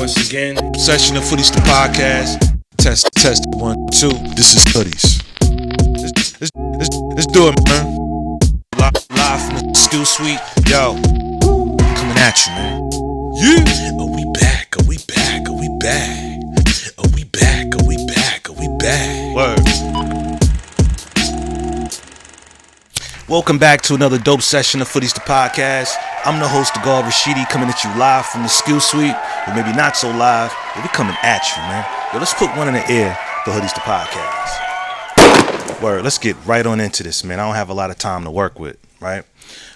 once again. Session of Hoodies the podcast. Test 1, 2. This is Hoodies. Let's do it, man. Live from the skill suite. Yo, coming at you, man. Yeah. Are we back? Are we back? Are we back? Are we back? Are we back? Are we back? Word. Welcome back to another dope session of Hoodies the podcast. I'm the host, Gal Rashidi, coming at you live from the skill suite, or maybe not so live, but we coming at you, man. Yo, let's put one in the air for Hoodies the podcast. Word, let's get right on into this, man. I don't have a lot of time to work with, right?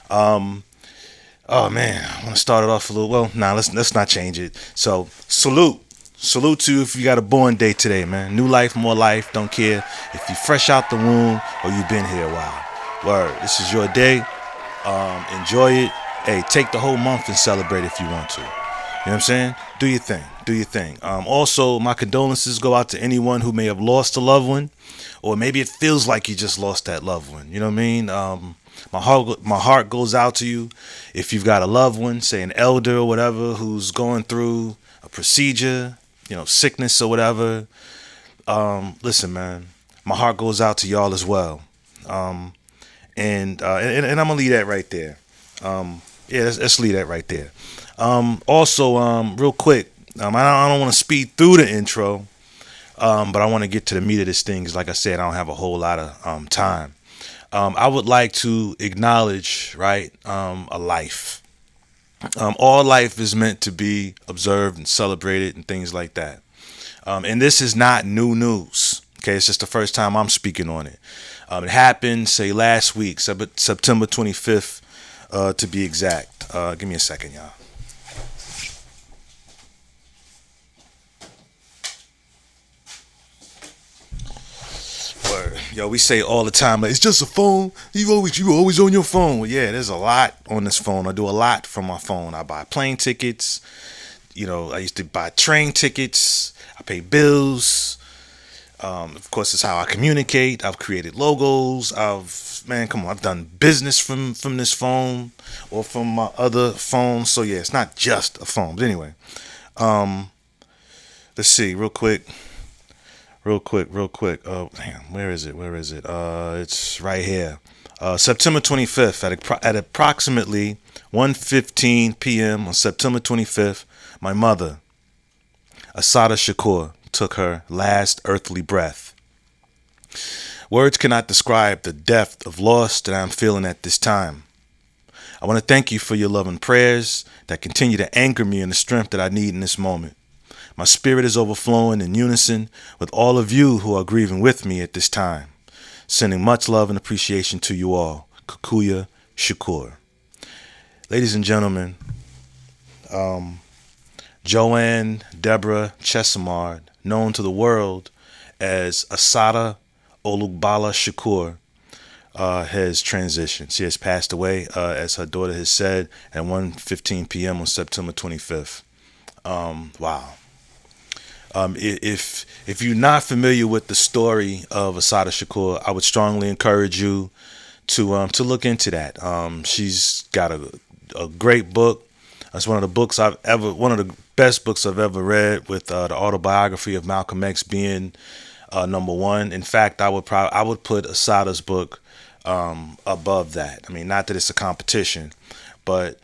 Oh man, I want to start it off a little. Well, nah, let's not change it. So, salute to you if you got a born day today, man. New life, more life. Don't care if you fresh out the womb or you've been here a while. Word, this is your day. Enjoy it. Hey, take the whole month and celebrate if you want to. You know what I'm saying? Do your thing. Also, my condolences go out to anyone who may have lost a loved one, or maybe it feels like you just lost that loved one. You know what I mean? My heart goes out to you if you've got a loved one, say an elder or whatever, who's going through a procedure, sickness or whatever. Listen, man, my heart goes out to y'all as well. And I'm gonna leave that right there. Let's leave that right there. Also, real quick, I don't want to speed through the intro, but I want to get to the meat of this thing. Because, like I said, I don't have a whole lot of time. I would like to acknowledge, right, a life. All life is meant to be observed and celebrated and things like that. And this is not new news. Okay, it's just the first time I'm speaking on it. It happened, say, last week, September 25th, to be exact. Give me a second, y'all. Word. Yo, we say all the time, like, it's just a phone. You always on your phone. Well, yeah, there's a lot on this phone. I do a lot from my phone. I buy plane tickets. I used to buy train tickets. I pay bills. Of course, it's how I communicate. I've created logos. I've done business from this phone or from my other phone. So yeah, it's not just a phone. But anyway, let's see, real quick. Oh, damn, where is it? It's right here. September 25th at approximately 1:15 p.m. on September 25th, my mother, Assatashakur, took her last earthly breath. Words cannot describe the depth of loss that I'm feeling at this time. I want to thank you for your love and prayers that continue to anchor me in the strength that I need in this moment. My spirit is overflowing in unison with all of you who are grieving with me at this time. Sending much love and appreciation to you all. Hueypnewton. Ladies and gentlemen, Joanne Deborah Chesimard, known to the world as assatashakur, has transitioned. She has passed away, as her daughter has said, at 1:15 p.m. on September 25th. Wow. If you're not familiar with the story of Assatashakur, I would strongly encourage you to look into that. She's got a great book. It's one of the best books I've ever read, with the autobiography of Malcolm X being number one. In fact, I would put Assata's book above that. I mean, not that it's a competition, but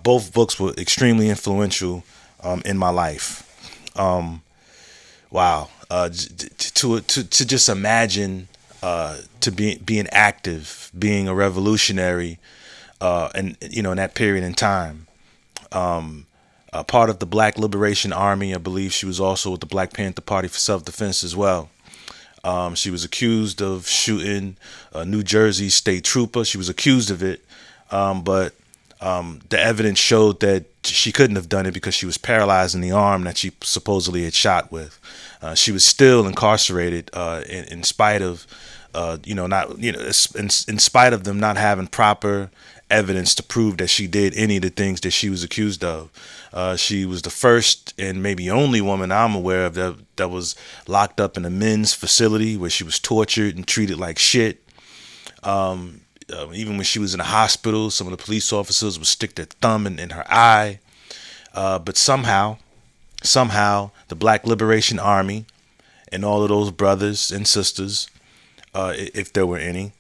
both books were extremely influential in my life. Wow, to just imagine being active, being a revolutionary, and in that period in time. Part of the Black Liberation Army. I believe she was also with the Black Panther Party for self-defense as well. She was accused of shooting a New Jersey state trooper. She was accused of it, but the evidence showed that she couldn't have done it because she was paralyzed in the arm that she supposedly had shot with. She was still incarcerated in spite of, in spite of them not having proper evidence to prove that she did any of the things that she was accused of. She was the first and maybe only woman I'm aware of that was locked up in a men's facility where she was tortured and treated like shit. Even when she was in the hospital, some of the police officers would stick their thumb in her eye. But somehow somehow the Black Liberation Army and all of those brothers and sisters, if there were any,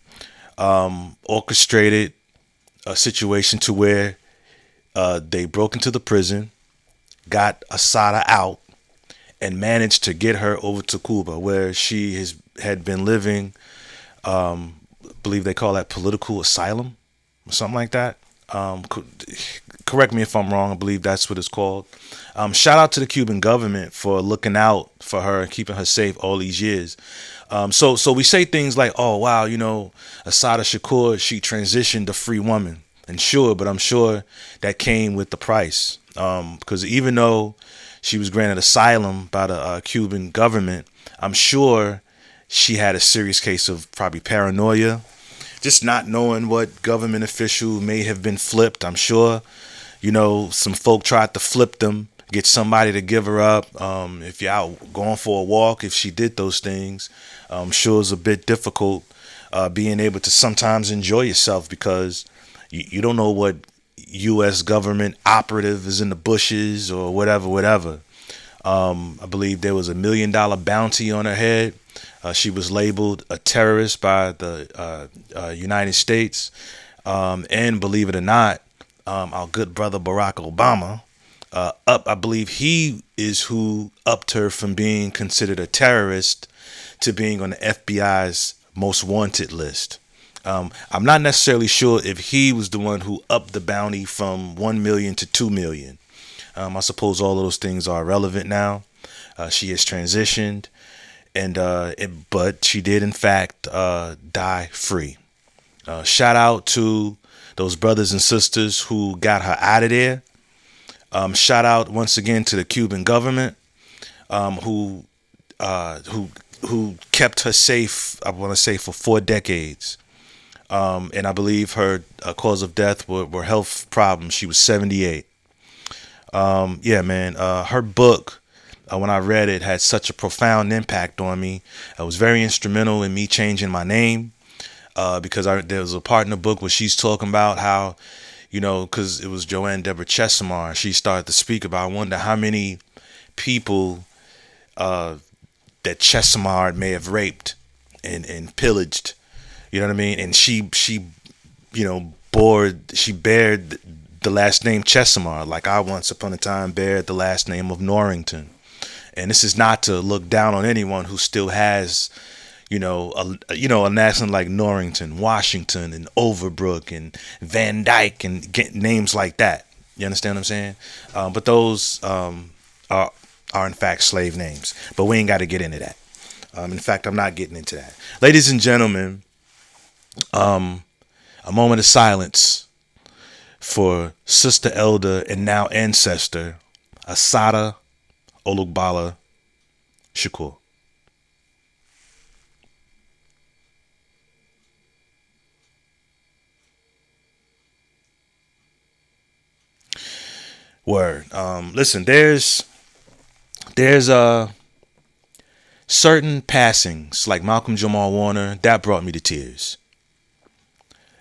orchestrated a situation to where they broke into the prison, got Asada out, and managed to get her over to Cuba, where she had been living. I believe they call that political asylum or something like that. Correct me if I'm wrong. I believe that's what it's called. Shout out to the Cuban government for looking out for her and keeping her safe all these years. So we say things like, "Oh wow, assatashakur, she transitioned a free woman," and sure, but I'm sure that came with the price. Because even though she was granted asylum by the Cuban government, I'm sure she had a serious case of probably paranoia, just not knowing what government official may have been flipped. I'm sure, some folk tried to flip them, get somebody to give her up. If you're out going for a walk, if she did those things, I'm sure it's a bit difficult being able to sometimes enjoy yourself because you don't know what U.S. government operative is in the bushes or whatever. I believe there was $1 million bounty on her head. She was labeled a terrorist by the United States. And believe it or not, our good brother Barack Obama, I believe he is who upped her from being considered a terrorist to being on the FBI's most wanted list. I'm not necessarily sure if he was the one who upped the bounty from 1 million to 2 million. I suppose all of those things are relevant now. She has transitioned, but she did in fact die free. Shout out to those brothers and sisters who got her out of there. Shout out once again to the Cuban government who kept her safe. I want to say for 4 decades. And I believe her cause of death were health problems. She was 78. Yeah, man. Her book, when I read it, had such a profound impact on me. It was very instrumental in me changing my name because there was a part in the book where she's talking about how, because it was Joanne Deborah Chesimard. She started to speak about, I wonder how many people that Chesimard may have raped and pillaged. You know what I mean? And she bared the last name Chesimard, like I once upon a time bared the last name of Norrington. And this is not to look down on anyone who still has, a last name like Norrington, Washington, and Overbrook, and Van Dyke, and get names like that. You understand what I'm saying? But those are in fact slave names. But we ain't got to get into that. In fact, I'm not getting into that. Ladies and gentlemen, a moment of silence for Sister Elder and now ancestor Assata Shakur. Word. Listen, there's certain passings like Malcolm Jamal Warner that brought me to tears.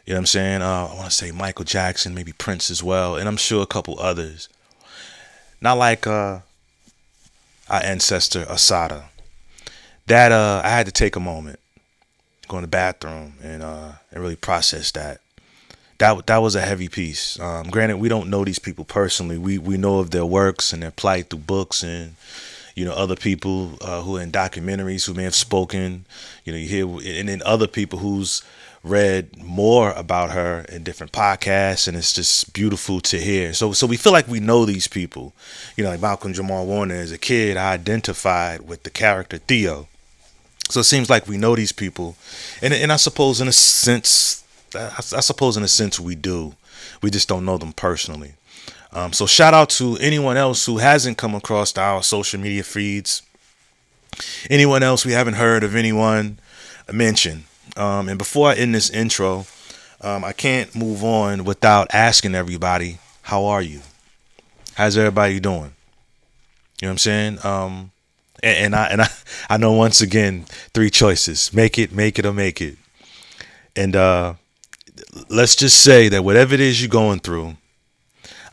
You know what I'm saying? I want to say Michael Jackson, maybe Prince as well, and I'm sure a couple others. Not like our ancestor Assata. That I had to take a moment, go in the bathroom, and really process that. That was a heavy piece. Granted, we don't know these people personally. We know of their works and their plight through books and other people who are in documentaries who may have spoken. You hear, and then other people who's read more about her in different podcasts, and it's just beautiful to hear. So we feel like we know these people. Like Malcolm Jamal Warner, as a kid, I identified with the character Theo. So it seems like we know these people, and I suppose in a sense, we do. We just don't know them personally. So shout out to anyone else who hasn't come across our social media feeds. Anyone else we haven't heard of anyone mention. And before I end this intro, I can't move on without asking everybody, how are you? How's everybody doing? You know what I'm saying? And I know once again, 3 choices: make it, or make it. And let's just say that whatever it is you're going through,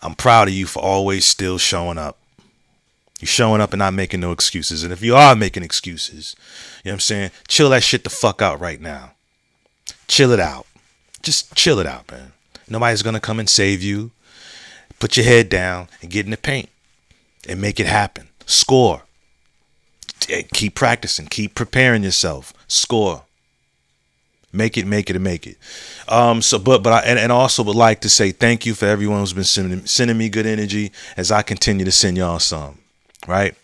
I'm proud of you for always still showing up. You're showing up and not making no excuses. And if you are making excuses, you know what I'm saying? Chill that shit the fuck out right now. Chill it out. Just chill it out, man. Nobody's going to come and save you. Put your head down and get in the paint and make it happen. Score. Keep practicing. Keep preparing yourself. Score. Make it. But I also would like to say thank you for everyone who's been sending me good energy as I continue to send y'all some. Right?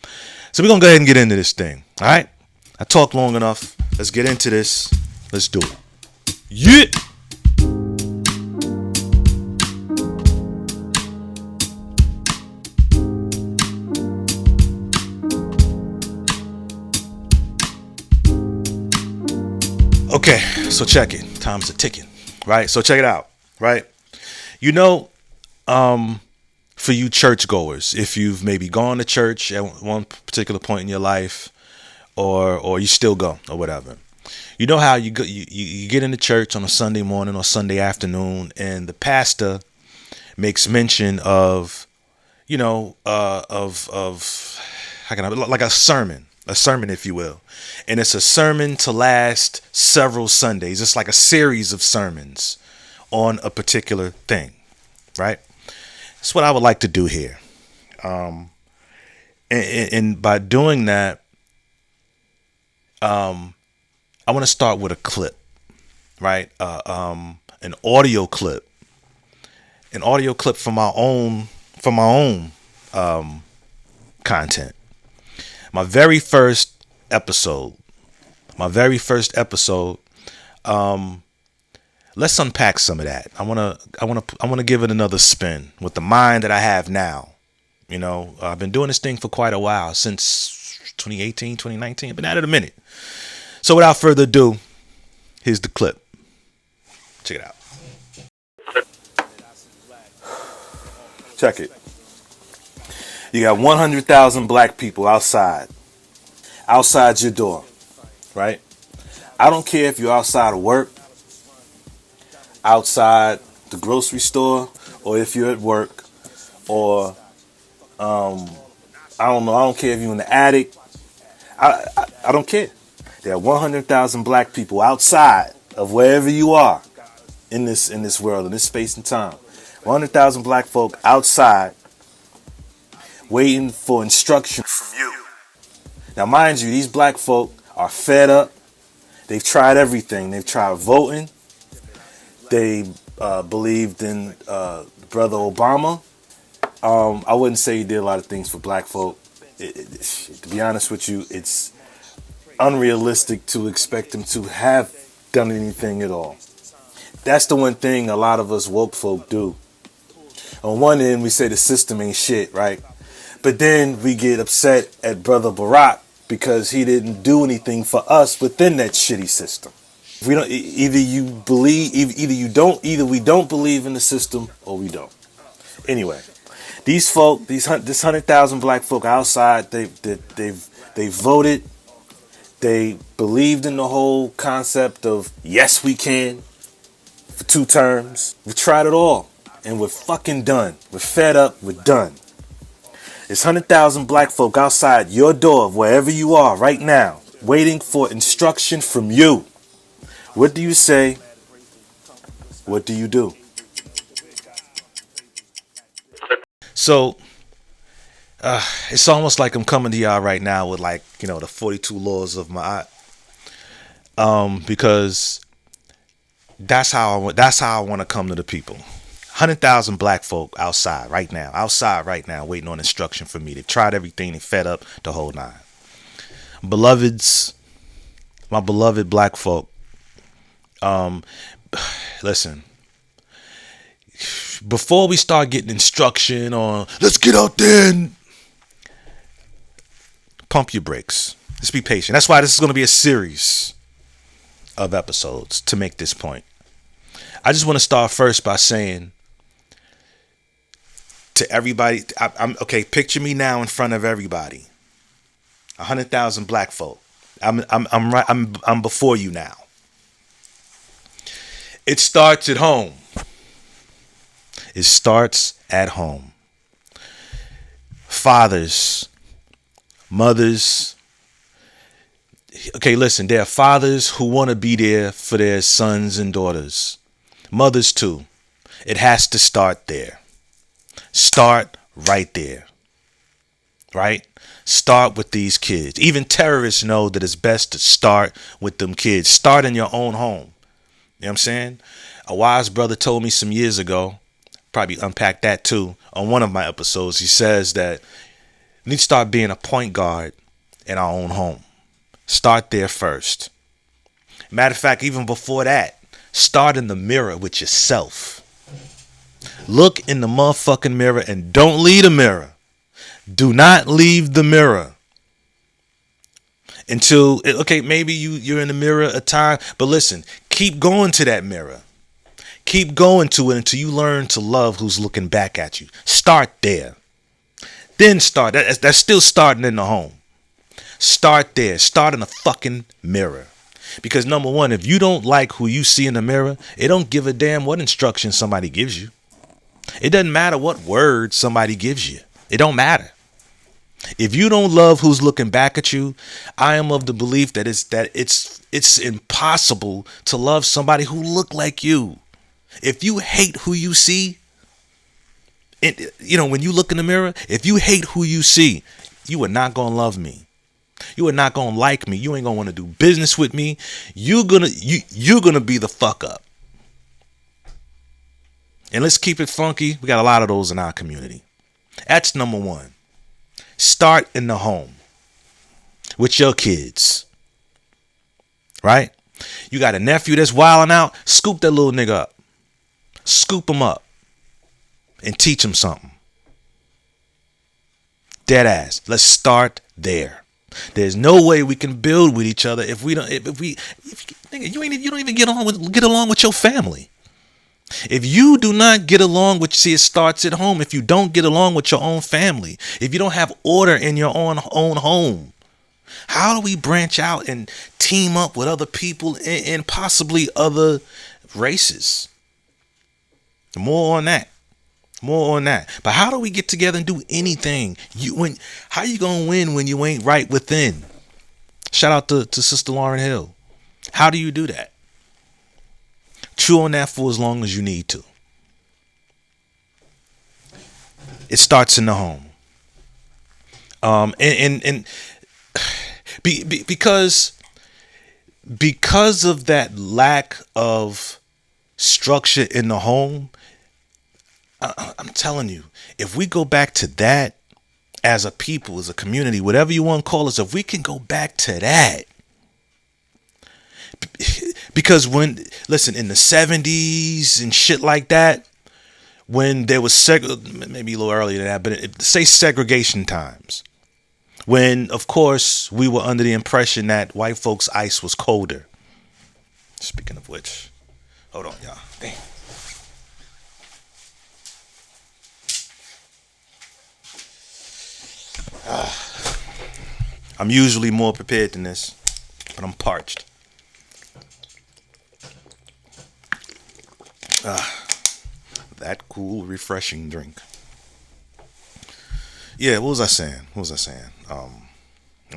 So we're going to go ahead and get into this thing. All right? I talked long enough. Let's get into this. Let's do it. Yeah. Okay, so check it. Time's a ticking, right? So check it out, right? You know, for you churchgoers, if you've maybe gone to church at one particular point in your life, or you still go, or whatever, you know how you go, you get into church on a Sunday morning or Sunday afternoon, and the pastor makes mention of, you know, of how can I, like a sermon, if you will. And it's a sermon to last several Sundays. It's like a series of sermons on a particular thing, right? That's what I would like to do here. And by doing that, I want to start with a clip, right? An audio clip from my own content. My very first episode. Let's unpack some of that. I want to give it another spin with the mind that I have now. You know, I've been doing this thing for quite a while, since 2018, 2019. I've been at it a minute. So without further ado, here's the clip. Check it out. Check it. You got 100,000 black people outside your door, right? I don't care if you're outside of work, outside the grocery store, or if you're at work, or I don't know. I don't care if you're in the attic. I don't care. There are 100,000 black people outside of wherever you are in this world, in this space and time. 100,000 black folk outside waiting for instruction from you. Now, mind you, these black folk are fed up. They've tried everything. They've tried voting. They believed in Brother Obama. I wouldn't say he did a lot of things for black folk. To be honest with you, it's unrealistic to expect him to have done anything at all. That's the one thing a lot of us woke folk do. On one end, we say the system ain't shit, right? But then we get upset at Brother Barack because he didn't do anything for us within that shitty system. We don't. Either we don't believe in the system or we don't. Anyway, these folk, this 100,000 black folk outside, they voted. They believed in the whole concept of yes, we can for 2 terms. We tried it all, and we're fucking done. We're fed up. We're done. There's 100,000 black folk outside your door, wherever you are right now, waiting for instruction from you. What do you say? What do you do? So, it's almost like I'm coming to y'all right now with, like, you know, the 42 laws of my because that's how I want to come to the people. 100,000 black folk outside right now, waiting on instruction from me. They've tried everything, they fed up, the whole nine. Beloveds, my beloved black folk, listen, before we start getting instruction on, let's get out there and pump your brakes. Just be patient. That's why this is going to be a series of episodes to make this point. I just want to start first by saying to everybody, I'm okay. Picture me now in front of everybody. 100,000 black folk. I'm before you now. It starts at home. It starts at home. Fathers, Mothers, okay, listen, there are fathers who want to be there for their sons and daughters. Mothers too. It has to start there. Start right there. Right? Start with these kids. Even terrorists know that it's best to start with them kids. Start in your own home. You know what I'm saying? A wise brother told me some years ago, probably unpack that too, on one of my episodes. He says that we need to start being a point guard in our own home. Start there first. Matter of fact, even before that, start in the mirror with yourself. Look in the motherfucking mirror and don't leave the mirror. Do not leave the mirror until, okay, maybe you're in the mirror a time, but listen, keep going to that mirror. Keep going to it until you learn to love who's looking back at you. Start there. Then start. That's still starting in the home. Start there. Start in the fucking mirror. Because number one, if you don't like who you see in the mirror, it don't give a damn what instruction somebody gives you. It doesn't matter what word somebody gives you. It don't matter. If you don't love who's looking back at you, I am of the belief that it's impossible to love somebody who look like you. If you hate who you see, when you look in the mirror, if you hate who you see, you are not gonna love me. You are not gonna like me. You ain't gonna want to do business with me. You're gonna be the fuck up. And let's keep it funky. We got a lot of those in our community. That's number one. Start in the home with your kids. Right? You got a nephew that's wilding out. Scoop that little nigga up. Scoop him up and teach him something. Dead ass. Let's start there. There's no way we can build with each other if you don't even get along with your family. If you do not get along with, see, it starts at home. If you don't get along with your own family, if you don't have order in your own home, how do we branch out and team up with other people and possibly other races? More on that. But how do we get together and do anything? How you gonna win when you ain't right within? Shout out to Sister Lauren Hill. How do you do that? Chew on that for as long as you need to. It starts in the home. Because of that lack of structure in the home, I'm telling you, if we go back to that as a people, as a community, whatever you want to call us, if we can go back to that. Because in the 70s and shit like that, when there was maybe a little earlier than that, but say segregation times, when, of course, we were under the impression that white folks' ice was colder. Speaking of which, hold on, y'all. Damn. I'm usually more prepared than this, but I'm parched. That cool, refreshing drink. Yeah, what was I saying? I'm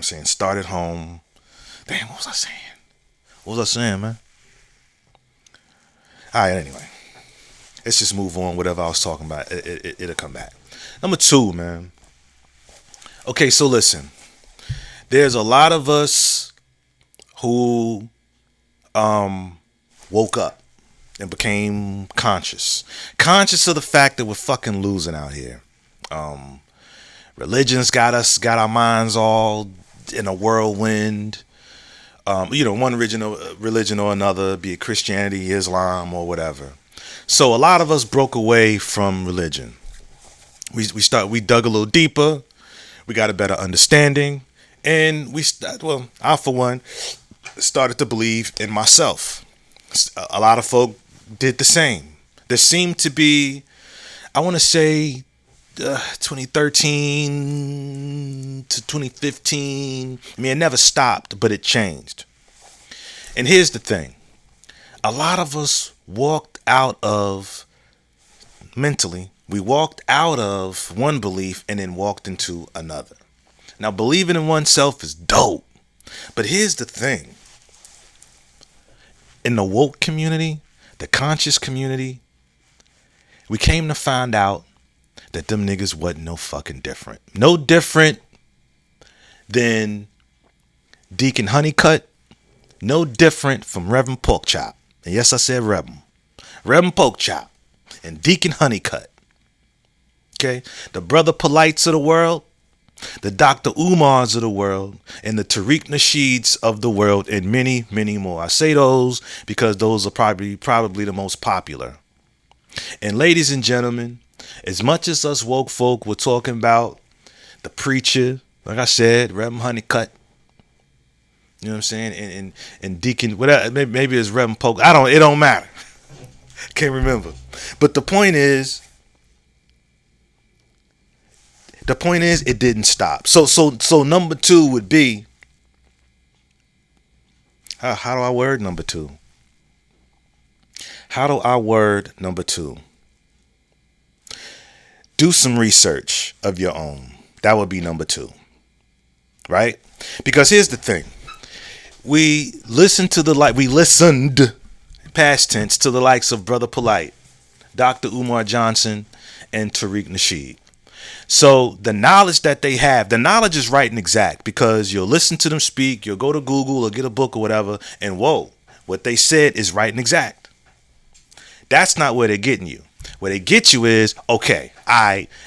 saying start at home. Damn, what was I saying, man? Alright, anyway. Let's just move on. Whatever I was talking about, it'll come back. Number 2, man. Okay, so listen. There's a lot of us who woke up and became conscious of the fact that we're fucking losing out here. Religion's got our minds all in a whirlwind. One religion or another, be it Christianity, Islam, or whatever. So a lot of us broke away from religion. We dug a little deeper. We got a better understanding, and I for one started to believe in myself. A lot of folk did the same. There seemed to be, I want to say, 2013 to 2015. I mean, it never stopped, but it changed. And here's the thing. A lot of us walked out of, mentally, we walked out of one belief and then walked into another. Now, believing in oneself is dope. But here's the thing. In the woke community, the conscious community, we came to find out that them niggas wasn't no fucking different. No different than Deacon Honeycutt. No different from Reverend Porkchop. And yes, I said Reverend. Reverend Porkchop and Deacon Honeycutt. Okay? The Brother Polites of the world, the Dr. Umars of the world, and the Tariq Nasheeds of the world, and many, many more. I say those because those are probably the most popular. And ladies and gentlemen, as much as us woke folk were talking about the preacher, like I said, Reverend Honeycutt, you know what I'm saying, and Deacon, whatever, maybe it's Reverend Poke, it don't matter. Can't remember. But the point is, it didn't stop. So number two would be, how do I word number two? Do some research of your own. That would be number two. Right? Because here's the thing. We listened, past tense, to the likes of Brother Polite, Dr. Umar Johnson, and Tariq Nasheed. So the knowledge that they have, the knowledge is right and exact, because you'll listen to them speak, you'll go to Google or get a book or whatever, and whoa, what they said is right and exact. That's not where they're getting you. Where they get you is, okay,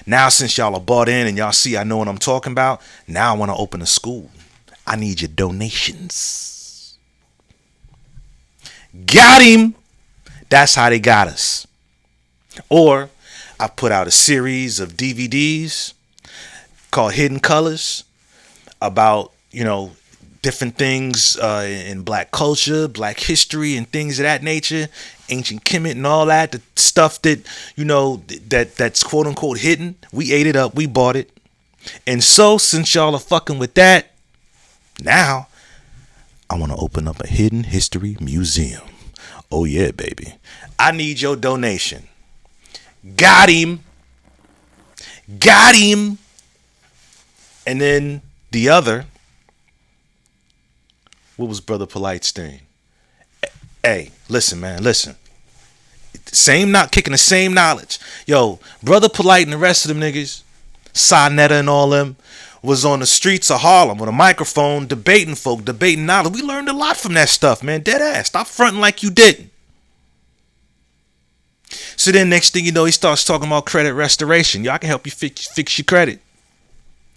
now since y'all are bought in and y'all see I know what I'm talking about, now I want to open a school. I need your donations. Got him. That's how they got us. Or I put out a series of DVDs called Hidden Colors about, different things in black culture, black history, and things of that nature, ancient Kemet and all that, the stuff that, that's quote unquote hidden. We ate it up, we bought it. And so, since y'all are fucking with that, now I want to open up a hidden history museum. Oh yeah, baby. I need your donation. Got him. And then the other, what was Brother Polite's thing? Hey, listen, man, listen. Kicking the same knowledge. Yo, Brother Polite and the rest of them niggas, Sonetta and all them, was on the streets of Harlem with a microphone debating knowledge. We learned a lot from that stuff, man. Dead ass. Stop fronting like you didn't. So then next thing you know, he starts talking about credit restoration. Y'all can help you fix your credit.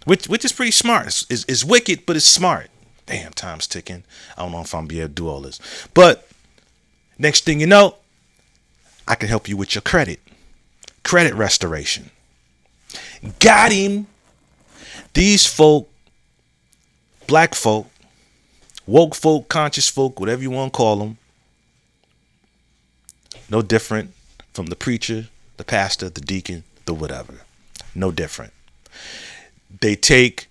Which is pretty smart. It's wicked, but it's smart. Damn, time's ticking. I don't know if I'm be able to do all this. But next thing you know, I can help you with your credit. Credit restoration. Got him. These folk, black folk, woke folk, conscious folk, whatever you want to call them, no different from the preacher, the pastor, the deacon, the whatever. No different. They take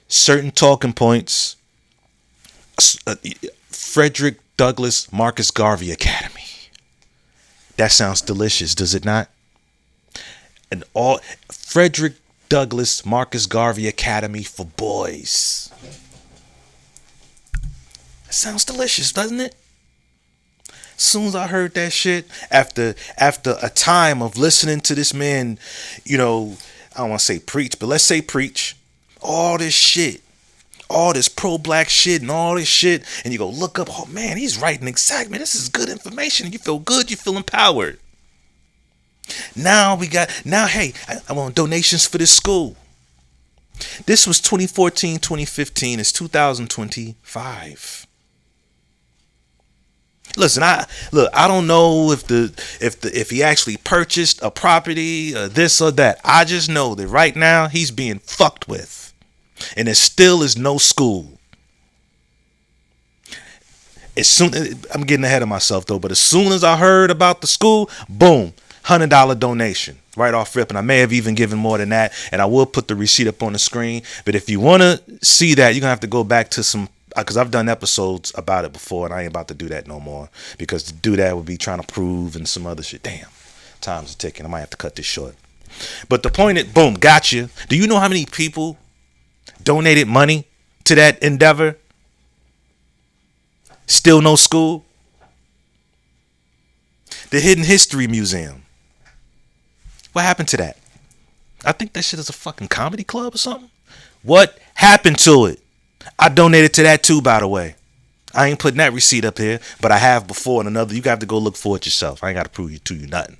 certain talking points. Frederick Douglass Marcus Garvey Academy. That sounds delicious, does it not? And all Frederick Douglass Marcus Garvey Academy for boys. That sounds delicious, doesn't it? As soon as I heard that shit, after a time of listening to this man, I don't want to say preach, but let's say preach, all this shit, all this pro-black shit and all this shit, and you go look up, oh man, he's writing exact, man, this is good information, and you feel good, you feel empowered. Now hey, I want donations for this school. This was 2014, 2015, it's 2025. Listen, I don't know if he actually purchased a property, this or that. I just know that right now he's being fucked with, and there still is no school. I'm getting ahead of myself though, but as soon as I heard about the school, boom, $100 donation right off rip, and I may have even given more than that, and I will put the receipt up on the screen. But if you want to see that, you're gonna have to go back to some. Because I've done episodes about it before, and I ain't about to do that no more. Because to do that would be trying to prove and some other shit. Damn, time's ticking. I might have to cut this short. But the point is, boom, got you. Do you know how many people donated money to that endeavor. Still no school. The Hidden History Museum. What happened to that? I think that shit is a fucking comedy club or something. What happened to it? I donated to that too, by the way. I ain't putting that receipt up here, but I have before. And another, you have to go look for it yourself. I ain't got to prove to you nothing.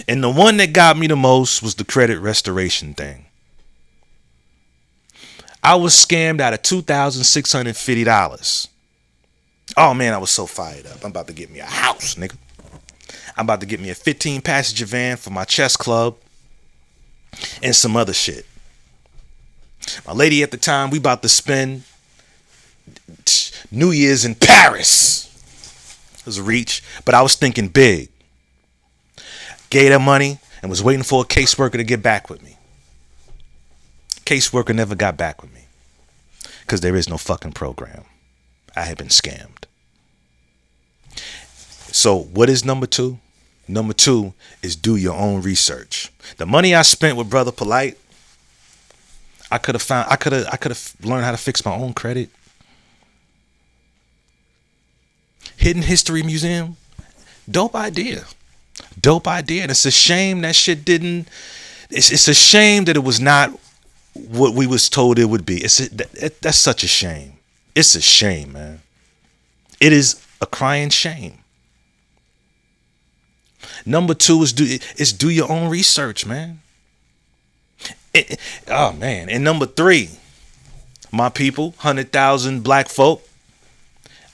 And the one that got me the most was the credit restoration thing. I was scammed out of $2,650. Oh man, I was so fired up. I'm about to get me a house, nigga. I'm about to get me a 15-passenger van for my chess club and some other shit. My lady at the time, we about to spend New Year's in Paris. It was a reach, but I was thinking big. Gave her money and was waiting for a caseworker to get back with me. Caseworker never got back with me because there is no fucking program. I had been scammed. So what is number two? Number two is do your own research. The money I spent with Brother Polite, I could have learned how to fix my own credit. Hidden History Museum, dope idea. Dope idea. And it's a shame that shit didn't. It's a shame that it was not what we was told it would be. That's such a shame. It's a shame, man. It is a crying shame. Number two is do your own research, man. Oh man. And number three, my people, 100,000 black folk.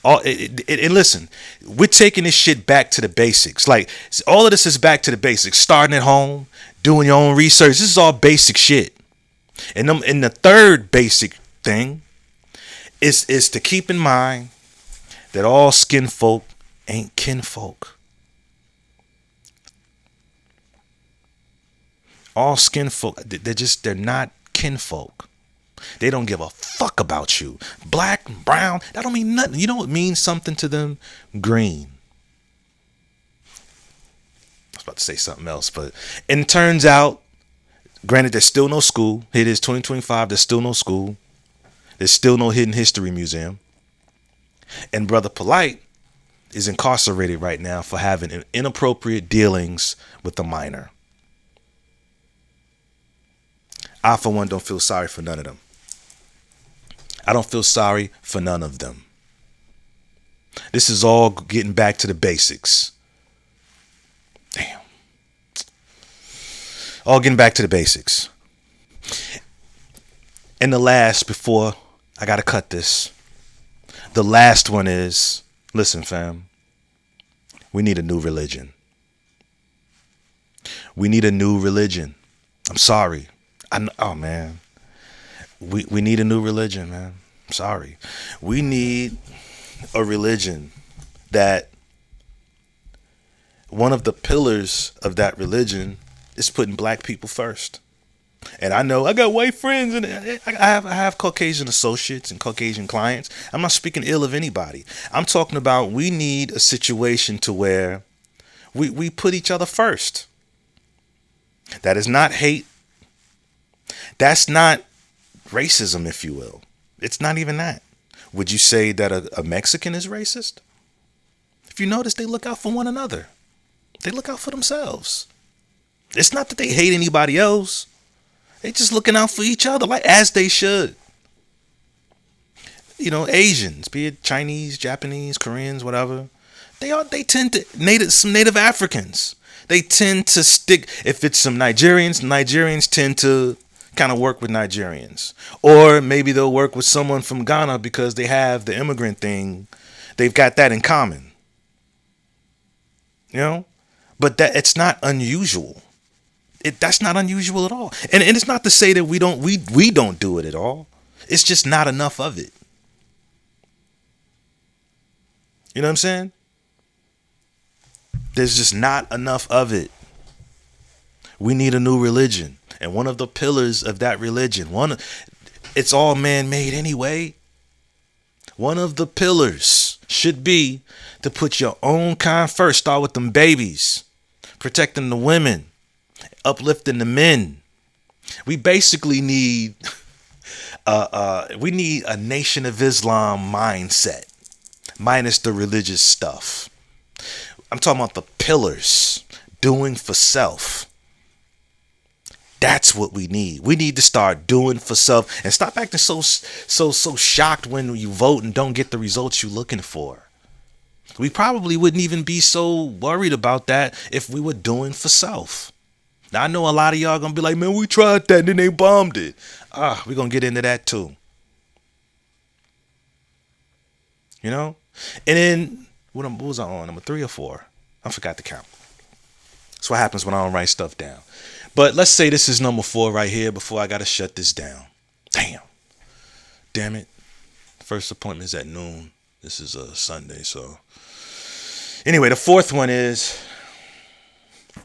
And listen, we're taking this shit back to the basics. Like all of this is back to the basics. Starting at home, doing your own research. This is all basic shit. And the third basic thing is to keep in mind that all skin folk ain't kinfolk. All skin folk, they're not kinfolk. They don't give a fuck about you. Black, brown, that don't mean nothing. You know what means something to them? Green. I was about to say something else, but it turns out, granted, there's still no school. It is 2025. There's still no school. There's still no Hidden History Museum. And Brother Polite is incarcerated right now for having inappropriate dealings with a minor. I, for one, don't feel sorry for none of them. I don't feel sorry for none of them. This is all getting back to the basics. Damn. All getting back to the basics. And the last, before I got to cut this, the last one is, listen, fam, we need a new religion. We need a new religion. I'm sorry. Oh, man. We need a new religion, man. I'm sorry. We need a religion that one of the pillars of that religion is putting black people first. And I know I got white friends and I have Caucasian associates and Caucasian clients. I'm not speaking ill of anybody. I'm talking about we need a situation to where we put each other first. That is not hate. That's not racism, if you will. It's not even that. Would you say that a Mexican is racist? If you notice, they look out for one another. They look out for themselves. It's not that they hate anybody else. They just looking out for each other, like as they should. You know, Asians, be it Chinese, Japanese, Koreans, whatever. They tend to some Native Africans. They tend to stick. If it's some Nigerians tend to kind of work with Nigerians, or maybe they'll work with someone from Ghana because they have the immigrant thing. They've got that in common, you know. But that it's not unusual. That's not unusual at all. And it's not to say that we don't do it at all. It's just not enough of it. You know what I'm saying? There's just not enough of it. We need a new religion. And one of the pillars of that religion, it's all man-made anyway. One of the pillars should be to put your own kind first. Start with them babies, protecting the women, uplifting the men, We basically need we need a Nation of Islam mindset, minus the religious stuff. I'm talking about the pillars, doing for self. That's what we need. We need to start doing for self and stop acting so shocked when you vote and don't get the results you're looking for. We probably wouldn't even be so worried about that if we were doing for self. Now, I know a lot of y'all gonna be like, man, we tried that and then they bombed it. We're gonna get into that too. You know? And then, what was I on? Number 3 or 4? I forgot to count. That's what happens when I don't write stuff down. But let's say this is number 4 right here before I gotta shut this down. Damn it. First appointment's at noon. This is a Sunday, so. Anyway, the 4th one is,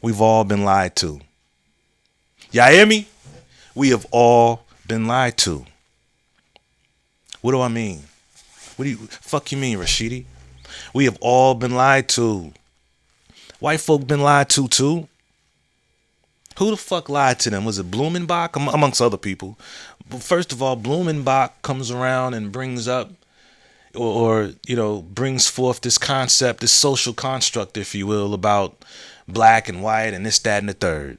we've all been lied to. Y'all hear me? We have all been lied to. What do I mean? What do you mean, Rashidi? We have all been lied to. White folk been lied to too. Who the fuck lied to them? Was it Blumenbach? Amongst other people. But first of all, Blumenbach comes around and brings up or brings forth this concept, this social construct, if you will, about black and white and this, that, and the third.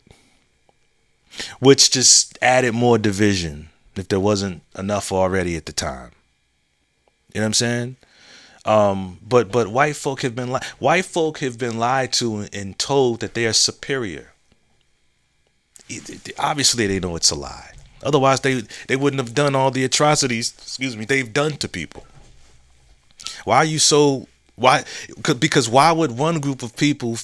Which just added more division if there wasn't enough already at the time. You know what I'm saying? But white folk have been lied to and told that they are superior. Obviously, they know it's a lie. Otherwise, they wouldn't have done all the atrocities, they've done to people. Because why would one group of people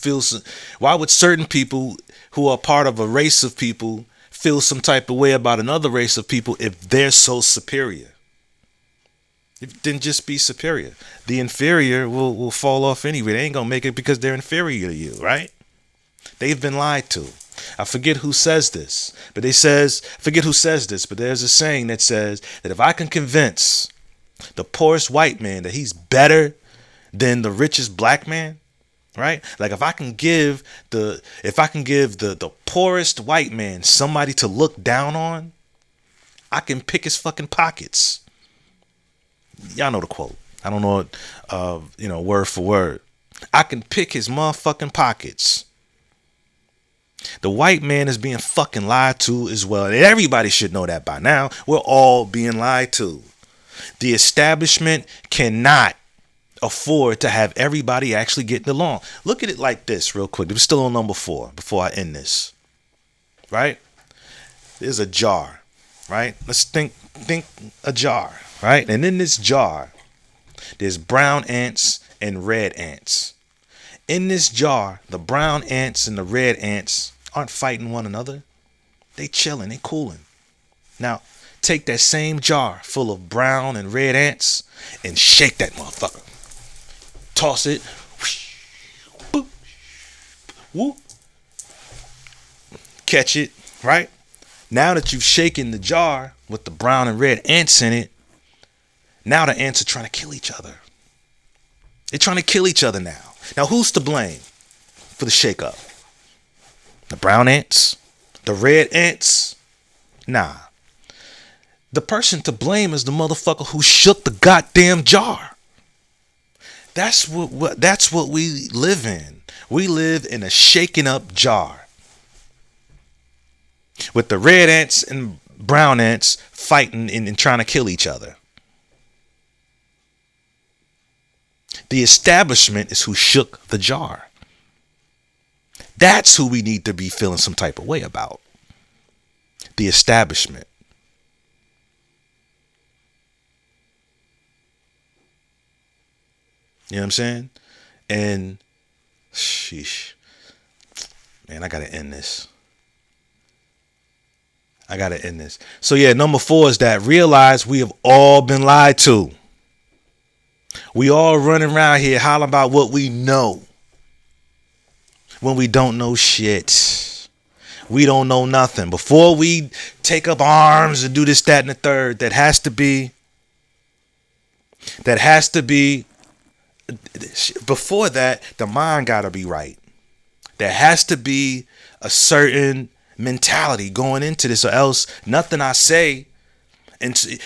why would certain people who are part of a race of people feel some type of way about another race of people if they're so superior? Then just be superior. The inferior will fall off anyway. They ain't gonna make it because they're inferior to you, right? They've been lied to. I forget who says this, but there's a saying that says that if I can convince the poorest white man that he's better than the richest black man, right? Like if I can give the poorest white man somebody to look down on, I can pick his fucking pockets. Y'all know the quote. I don't know it, word for word. I can pick his motherfucking pockets. The white man is being fucking lied to as well. And everybody should know that by now. We're all being lied to. The establishment cannot afford to have everybody actually getting along. Look at it like this real quick. We're still on number 4 before I end this. Right? There's a jar. Right? Let's think a jar. Right? And in this jar, there's brown ants and red ants. In this jar, the brown ants and the red ants aren't fighting one another. They chilling, they cooling. Now, take that same jar full of brown and red ants and shake that motherfucker. Toss it. Whoop. Catch it, right? Now that you've shaken the jar with the brown and red ants in it, now the ants are trying to kill each other. They're trying to kill each other now. Now, who's to blame for the shakeup? The brown ants? The red ants? Nah. The person to blame is the motherfucker who shook the goddamn jar. That's what we live in. We live in a shaken up jar. With the red ants and brown ants fighting and trying to kill each other. The establishment is who shook the jar. That's who we need to be feeling some type of way about. The establishment. You know what I'm saying? And sheesh. Man, I gotta end this. So yeah, number 4 is that realize we have all been lied to. We all running around here hollering about what we know when we don't know shit. We don't know nothing. Before we take up arms and do this, that, and the third, that has to be, before that, the mind got to be right. There has to be a certain mentality going into this, or else nothing I say and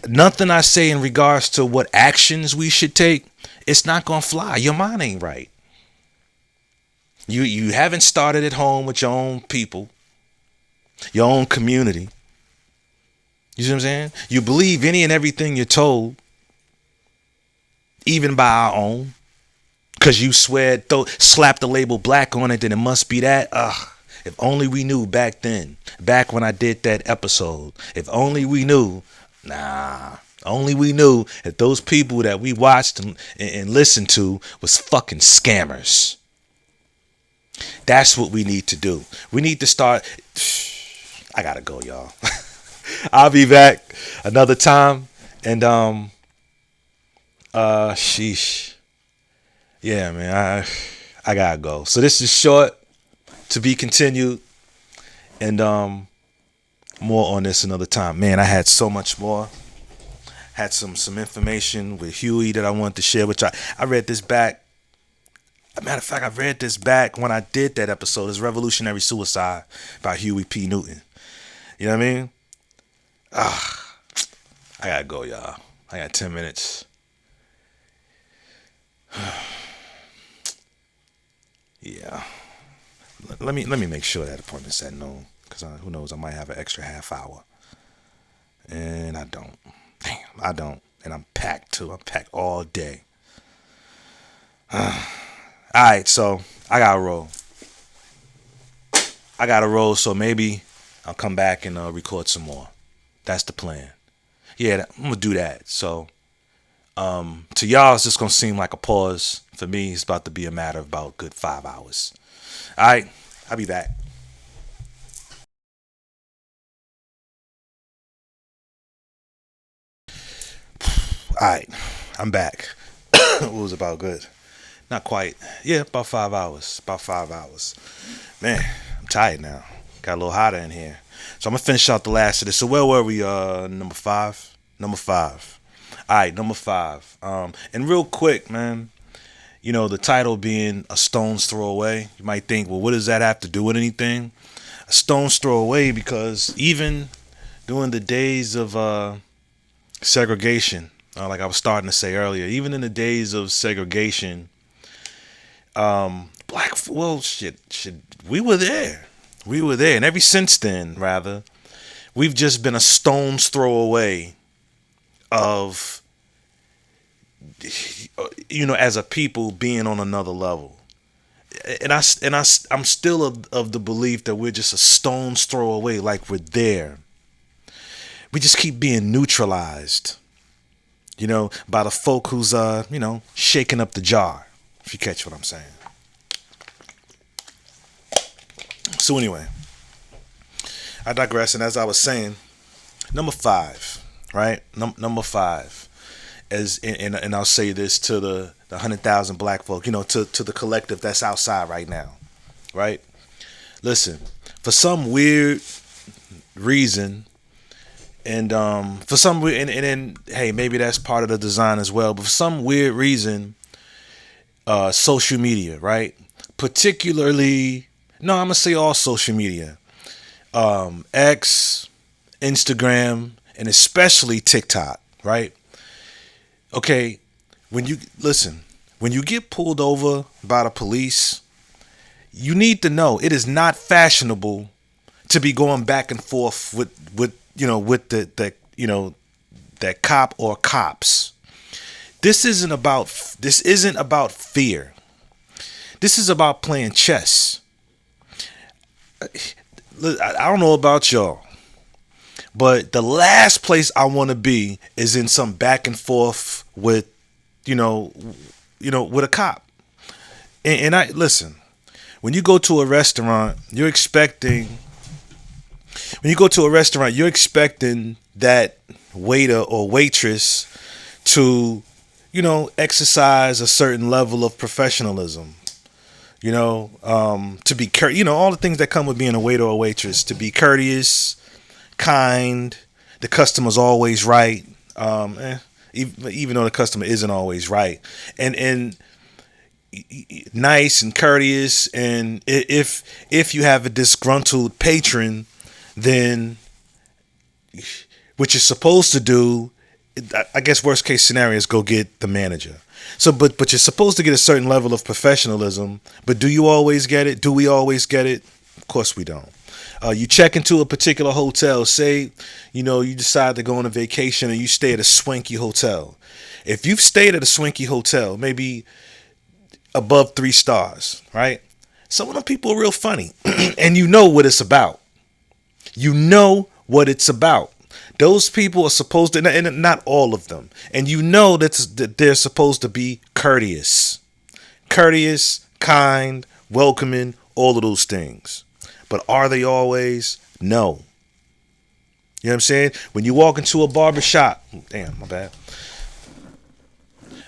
nothing I say in regards to what actions we should take, it's not gonna fly. Your mind ain't right. You haven't started at home with your own people, your own community. You see what I'm saying? You believe any and everything you're told, even by our own, because you swear, slap the label black on it, then it must be that. Ugh. If only we knew back then, back when I did that episode. If only we knew. Only we knew that those people that we watched and listened to was fucking scammers. That's what we need to do. We need to start. I gotta go, y'all. I'll be back another time. And sheesh. Yeah, man, I gotta go. So this is short, to be continued, and more on this another time. Man, I had so much more. Had some information with Huey that I wanted to share, which I read this back. As a matter of fact, I read this back when I did that episode. It's Revolutionary Suicide by Hueypnewton. You know what I mean? I gotta go, y'all. I got 10 minutes. Yeah. Let me make sure that appointment's at noon, because who knows, I might have an extra half hour. And I don't. Damn, I don't. And I'm packed too. I'm packed all day. Alright, so I gotta roll. So maybe I'll come back and record some more. That's the plan. Yeah, I'm gonna do that. So to y'all, it's just gonna seem like a pause. For me, it's about to be a matter of about good 5 hours. Alright, I'll be back. Alright, I'm back. It was about good. Not quite. Yeah, about 5 hours. About 5 hours. Man, I'm tired now. Got a little hotter in here. So I'm going to finish out the last of this. So where were we? Number 5? Number 5. Alright, number 5. And real quick, man, you know, the title being A Stone's Throw Away. You might think, well, what does that have to do with anything? A stone's throw away, because even during the days of segregation, like I was starting to say earlier, even in the days of segregation, we were there. We were there. And ever since then, rather, we've just been a stone's throw away of, you know, as a people being on another level. And I'm still of the belief that we're just a stone's throw away, like we're there. We just keep being neutralized, you know, by the folk who's, you know, shaking up the jar, if you catch what I'm saying. So anyway, I digress. And as I was saying, number 5, right? Number 5, and I'll say this to the 100,000 black folk, you know, to the collective that's outside right now, right? Listen, for some weird reason, and for some weird, and then hey, maybe that's part of the design as well. But for some weird reason, social media, right? Particularly, no, I'm gonna say all social media, X, Instagram, and especially TikTok, right? Okay, when you get pulled over by the police, you need to know it is not fashionable to be going back and forth with that cop or cops. This isn't about fear. This is about playing chess. I don't know about y'all, but the last place I want to be is in some back and forth with, with a cop. And I listen. When you go to a restaurant, you're expecting that waiter or waitress to, exercise a certain level of professionalism. To be all the things that come with being a waiter or waitress, to be courteous, kind, the customer's always right. Even though the customer isn't always right. And nice and courteous, and if you have a disgruntled patron, then what you're supposed to do, I guess worst case scenario is go get the manager. So but you're supposed to get a certain level of professionalism, but do you always get it? Do we always get it? Of course we don't. You check into a particular hotel, say you decide to go on a vacation and you stay at a swanky hotel. If you've stayed at a swanky hotel, maybe above 3 stars, right? Some of them people are real funny and you know what it's about. You know what it's about. Those people are supposed to, and not all of them, and you know that they're supposed to be courteous, kind, welcoming, all of those things. But are they always? No. You know what I'm saying? When you walk into a barber shop, damn, my bad.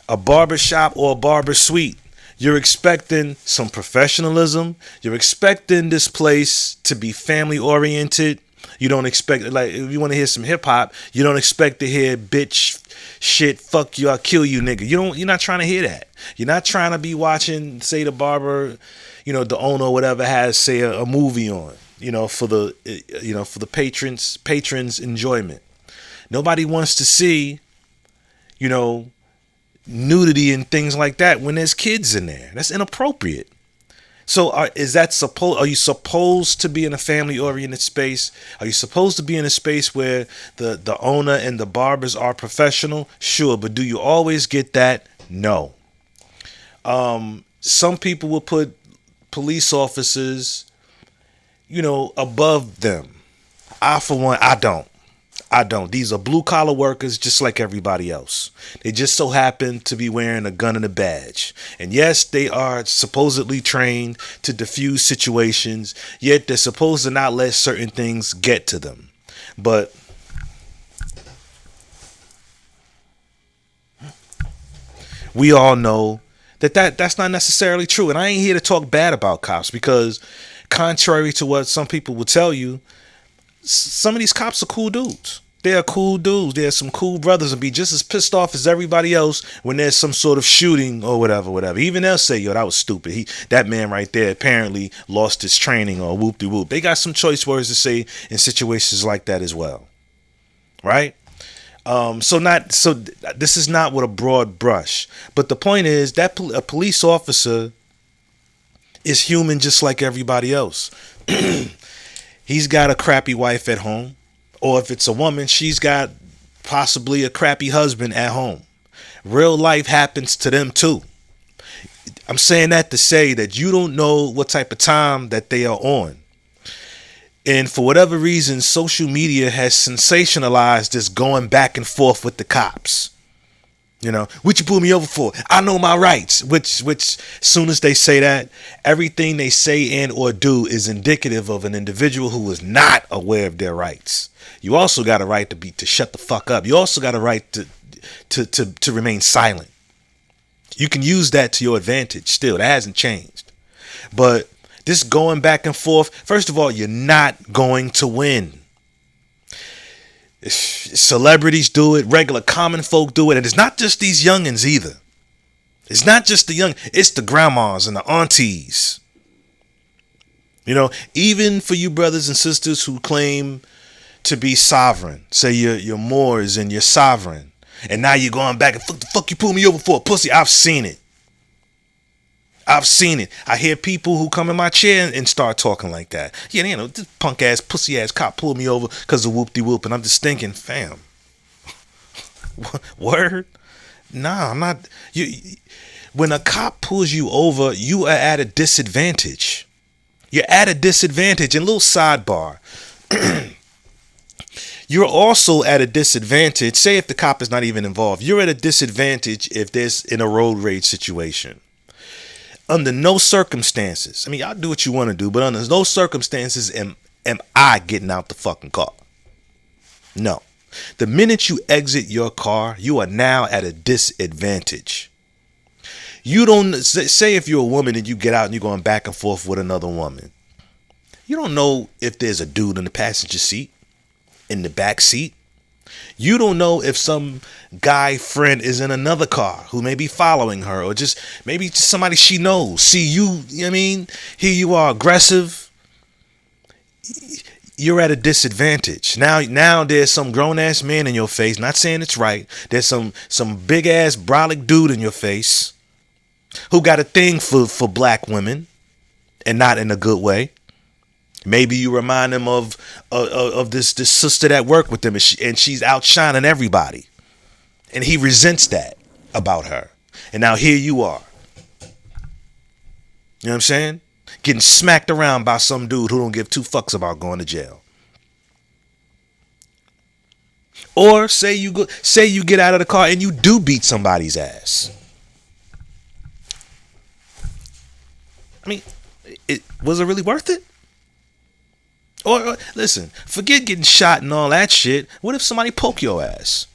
A barber shop or a barber suite, you're expecting some professionalism. You're expecting this place to be family oriented. You don't expect, like, if you want to hear some hip hop, you don't expect to hear bitch, shit, fuck you, I'll kill you, nigga. You're not trying to hear that. You're not trying to be watching, say, the barber, the owner or whatever has, say, a movie on, for the patrons' enjoyment. Nobody wants to see, nudity and things like that when there's kids in there. That's inappropriate. So are you supposed to be in a family-oriented space? Are you supposed to be in a space where the owner and the barbers are professional? Sure, but do you always get that? No. Some people will put police officers, above them. I, for one, I don't. These are blue-collar workers just like everybody else. They just so happen to be wearing a gun and a badge. And yes, they are supposedly trained to diffuse situations, yet they're supposed to not let certain things get to them. But we all know that's not necessarily true. And I ain't here to talk bad about cops, because contrary to what some people will tell you, some of these cops are cool dudes. They are cool dudes. They're some cool brothers, and be just as pissed off as everybody else when there's some sort of shooting or whatever. Even they'll say, yo, that was stupid. That man right there apparently lost his training, or whoop-de-whoop. They got some choice words to say in situations like that as well. Right? So this is not with a broad brush. But the point is that a police officer is human just like everybody else. He's got a crappy wife at home, or if it's a woman, she's got possibly a crappy husband at home. Real life happens to them too. I'm saying that to say that you don't know what type of time that they are on. And for whatever reason, social media has sensationalized this going back and forth with the cops. What you pull me over for? I know my rights. Which soon as they say that, everything they say and or do is indicative of an individual who is not aware of their rights. You also got a right to shut the fuck up. You also got a right to remain silent. You can use that to your advantage still. That hasn't changed. But this going back and forth, first of all, you're not going to win. Celebrities do it, regular common folk do it, and it's not just these youngins either. It's not just the young, it's the grandmas and the aunties. Even for you brothers and sisters who claim to be sovereign, say you're Moors and you're sovereign, and now you're going back and the fuck you pull me over for, pussy. I've seen it. I hear people who come in my chair and start talking like that. Yeah, this punk ass, pussy ass cop pulled me over because of whoop-de-whoop. And I'm just thinking, fam, word? Nah, I'm not. When a cop pulls you over, you are at a disadvantage. You're at a disadvantage. And little sidebar, you're also at a disadvantage. Say if the cop is not even involved, you're at a disadvantage if there's in a road rage situation. Under no circumstances, y'all do what you want to do, but under no circumstances am I getting out the fucking car. No. The minute you exit your car, you are now at a disadvantage. You don't, say if you're a woman and you get out and you're going back and forth with another woman. You don't know if there's a dude in the passenger seat, in the back seat. You don't know if some guy friend is in another car who may be following her, or just maybe just somebody she knows. See you, you know what I mean? Here you are, aggressive. You're at a disadvantage. Now there's some grown ass man in your face. Not saying it's right. There's some big ass brolic dude in your face who got a thing for black women, and not in a good way. Maybe you remind him of this sister that worked with him, and she's outshining everybody, and he resents that about her. And now here you are. You know what I'm saying? Getting smacked around by some dude who don't give two fucks about going to jail. Or say you get out of the car and you do beat somebody's ass. I mean, was it really worth it? Or listen, forget getting shot and all that shit. What if somebody poke your ass?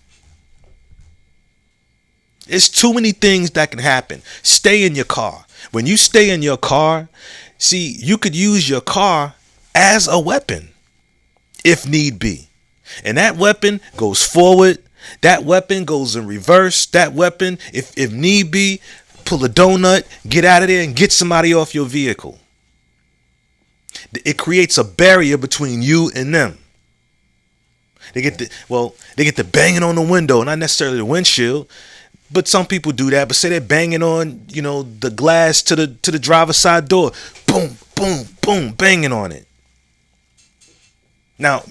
It's too many things that can happen. Stay in your car. When you stay in your car, see, you could use your car as a weapon if need be. And that weapon goes forward. That weapon goes in reverse. That weapon, if need be, pull a donut, get out of there and get somebody off your vehicle. It creates a barrier between you and them. They get the banging on the window, not necessarily the windshield, but some people do that. But say they're banging on, the glass to the driver's side door, boom, boom, boom, banging on it. Now,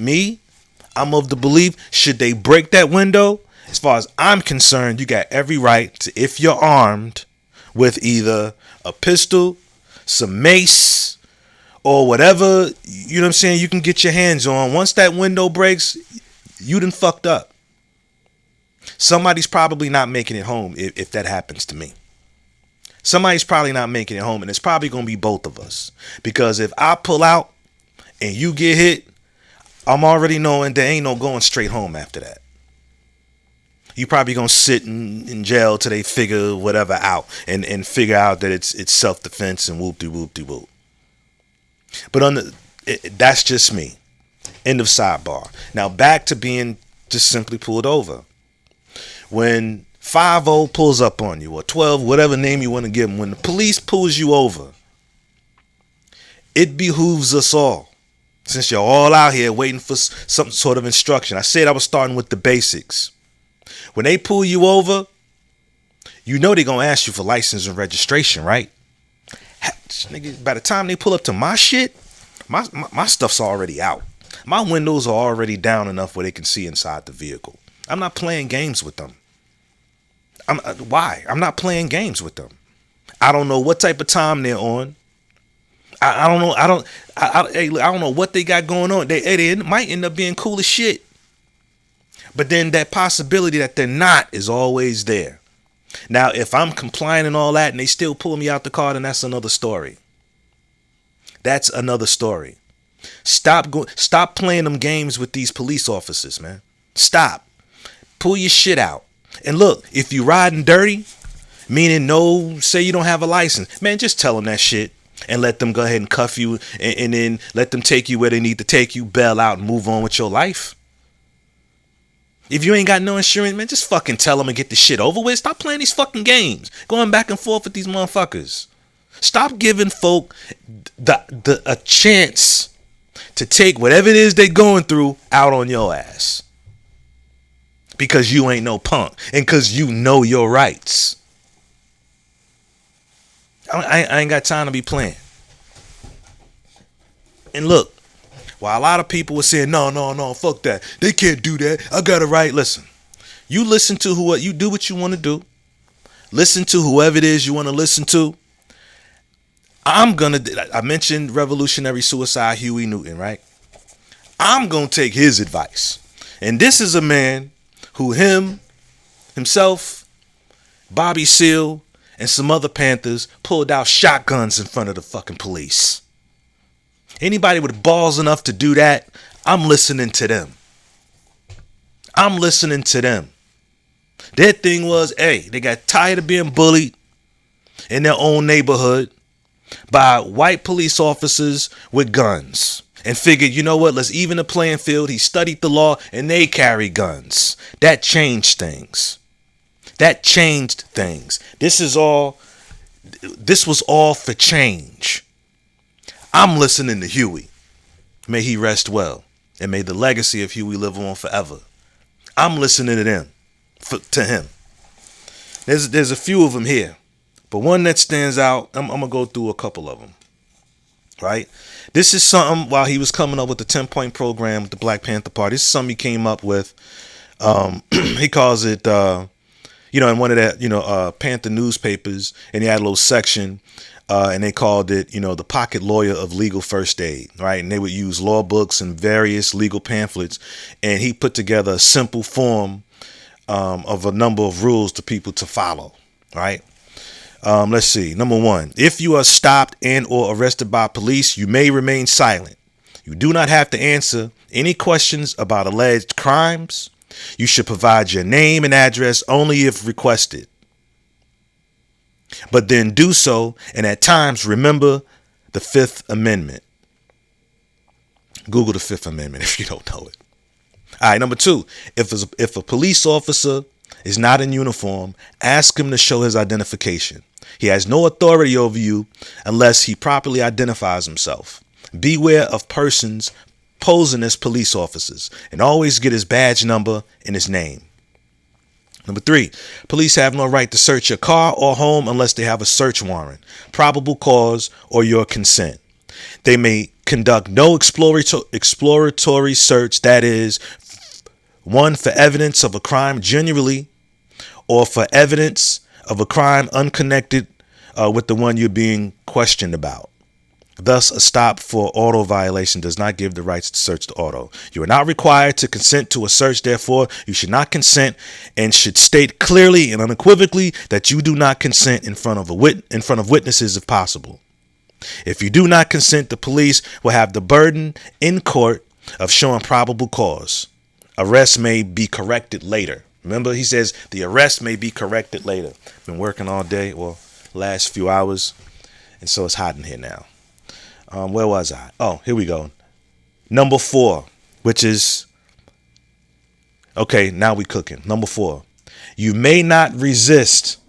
I'm of the belief, should they break that window, as far as I'm concerned, you got every right to, if you're armed with either a pistol, some mace, or whatever, you know what I'm saying, you can get your hands on. Once that window breaks, you done fucked up. Somebody's probably not making it home if that happens to me. Somebody's probably not making it home, and it's probably going to be both of us. Because if I pull out and you get hit, I'm already knowing there ain't no going straight home after that. You probably going to sit in jail till they figure whatever out and figure out that it's self-defense and whoop-de-whoop-de-whoop. But that's just me. End of sidebar. Now back to being just simply pulled over. When 5-0 pulls up on you, or 12, whatever name you want to give them, when the police pulls you over, it behooves us all, since you're all out here waiting for some sort of instruction. I said I was starting with the basics. When they pull you over, they're going to ask you for license and registration, right? Nigga, by the time they pull up to my shit, my stuff's already out. My windows are already down enough where they can see inside the vehicle. I'm not playing games with them. Why? I'm not playing games with them. I don't know what type of time they're on. I don't know. I don't know what they got going on. They might end up being cool as shit. But then that possibility that they're not is always there. Now, if I'm complying and all that and they still pull me out the car, then that's another story. That's another story. Stop playing them games with these police officers, man. Stop. Pull your shit out. And look, if you riding dirty, meaning say you don't have a license, man, just tell them that shit and let them go ahead and cuff you and then let them take you where they need to take you, bail out and move on with your life. If you ain't got no insurance, man, just fucking tell them and get the shit over with. Stop playing these fucking games. Going back and forth with these motherfuckers. Stop giving folk a chance to take whatever it is they going through out on your ass. Because you ain't no punk. And because you know your rights. I ain't got time to be playing. And look, while a lot of people were saying, no, fuck that. They can't do that. I got it right. Listen, you listen to you do what you want to do. Listen to whoever it is you want to listen to. I mentioned revolutionary suicide Huey Newton, right? I'm going to take his advice. And this is a man who himself, Bobby Seale, and some other Panthers pulled out shotguns in front of the fucking police. Anybody with balls enough to do that, I'm listening to them. I'm listening to them. Their thing was, they got tired of being bullied in their own neighborhood by white police officers with guns. and figured, you know what, let's even the playing field. He studied the law and they carry guns. That changed things. That changed things. This was all for change. I'm listening to Huey. May he rest well. And may the legacy of Huey live on forever. I'm listening to them. To him. There's a few of them here. But one that stands out, I'm going to go through a couple of them. Right? This is something while he was coming up with the 10-point program with the Black Panther Party. This is something he came up with. He calls it, in one of that, Panther newspapers. And he had a little section. And they called it, the pocket lawyer of legal first aid, right? And they would use law books and various legal pamphlets. And he put together a simple form of a number of rules to people to follow, right? Let's see. Number 1, if you are stopped and or arrested by police, you may remain silent. You do not have to answer any questions about alleged crimes. You should provide your name and address only if requested. But then do so, and at times remember the Fifth Amendment. Google the Fifth Amendment if you don't know it. All right, number 2, if a police officer is not in uniform, ask him to show his identification. He has no authority over you unless he properly identifies himself. Beware of persons posing as police officers, and always get his badge number and his name. Number 3, police have no right to search your car or home unless they have a search warrant, probable cause, or your consent. They may conduct no exploratory search, that is, 1 for evidence of a crime generally, or for evidence of a crime unconnected with the one you're being questioned about. Thus, a stop for auto violation does not give the rights to search the auto. You are not required to consent to a search. Therefore, you should not consent and should state clearly and unequivocally that you do not consent in front of witnesses if possible. If you do not consent, the police will have the burden in court of showing probable cause. Arrest may be corrected later. Remember, he says the arrest may be corrected later. Been working all day, last few hours, and so it's hot in here now. Where was I? Oh, here we go. Number 4, which is, okay, now we cooking. Number 4, you may not resist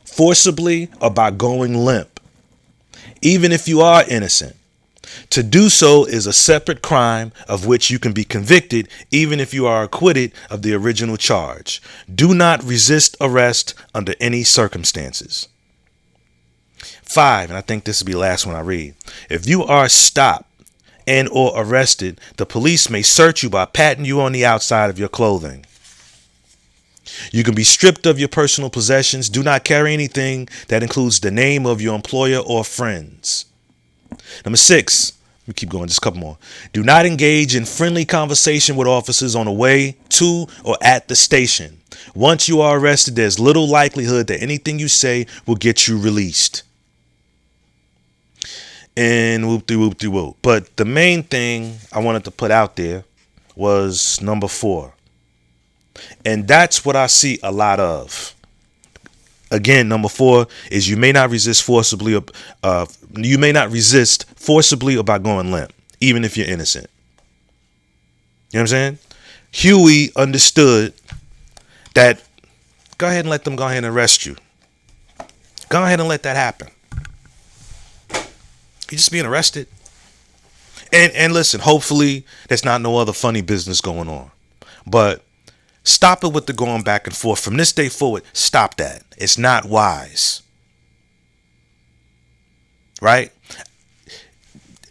forcibly or by going limp, even if you are innocent. To do so is a separate crime of which you can be convicted, even if you are acquitted of the original charge. Do not resist arrest under any circumstances. 5, and I think this will be the last one I read. If you are stopped and or arrested, the police may search you by patting you on the outside of your clothing. You can be stripped of your personal possessions. Do not carry anything that includes the name of your employer or friends. Number 6, we keep going, just a couple more. Do not engage in friendly conversation with officers on the way to or at the station. Once you are arrested, there's little likelihood that anything you say will get you released. And whoop-de-whoop-de-whoop. But the main thing I wanted to put out there was number 4. And that's what I see a lot of. Again, number 4 is you may not resist forcibly or by going limp, even if you're innocent. You know what I'm saying? Huey understood that go ahead and let them go ahead and arrest you. Go ahead and let that happen. You're just being arrested. And listen, hopefully there's not no other funny business going on. But stop it with the going back and forth. From this day forward, stop that. It's not wise. Right?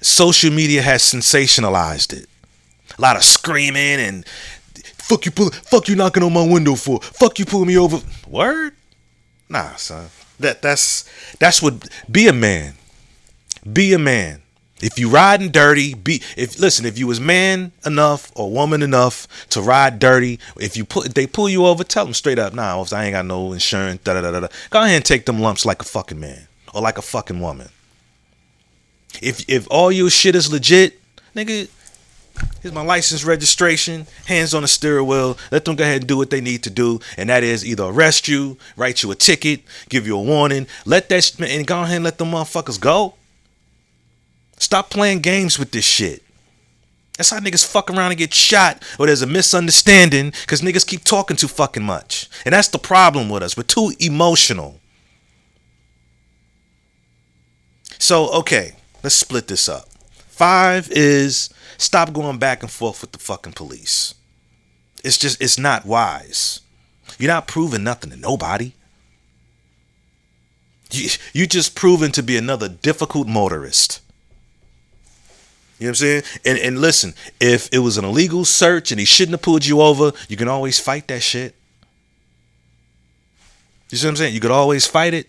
Social media has sensationalized it. A lot of screaming and fuck you knocking on my window for. Fuck you pulling me over. Word? Nah, son. That's what, be a man. Be a man. If you riding dirty, if you was man enough or woman enough to ride dirty, if they pull you over, tell them straight up, nah, I ain't got no insurance, Go ahead and take them lumps like a fucking man or like a fucking woman. If all your shit is legit, nigga, here's my license, registration, hands on the steering wheel. Let them go ahead and do what they need to do, and that is either arrest you, write you a ticket, give you a warning, and go ahead and let them motherfuckers go. Stop playing games with this shit. That's how niggas fuck around and get shot, or there's a misunderstanding because niggas keep talking too fucking much. And that's the problem with us. We're too emotional. So, okay, let's split this up. 5 is stop going back and forth with the fucking police. It's not wise. You're not proving nothing to nobody. You just proven to be another difficult motorist. You know what I'm saying? And listen, if it was an illegal search and he shouldn't have pulled you over, you can always fight that shit. You see what I'm saying? You could always fight it.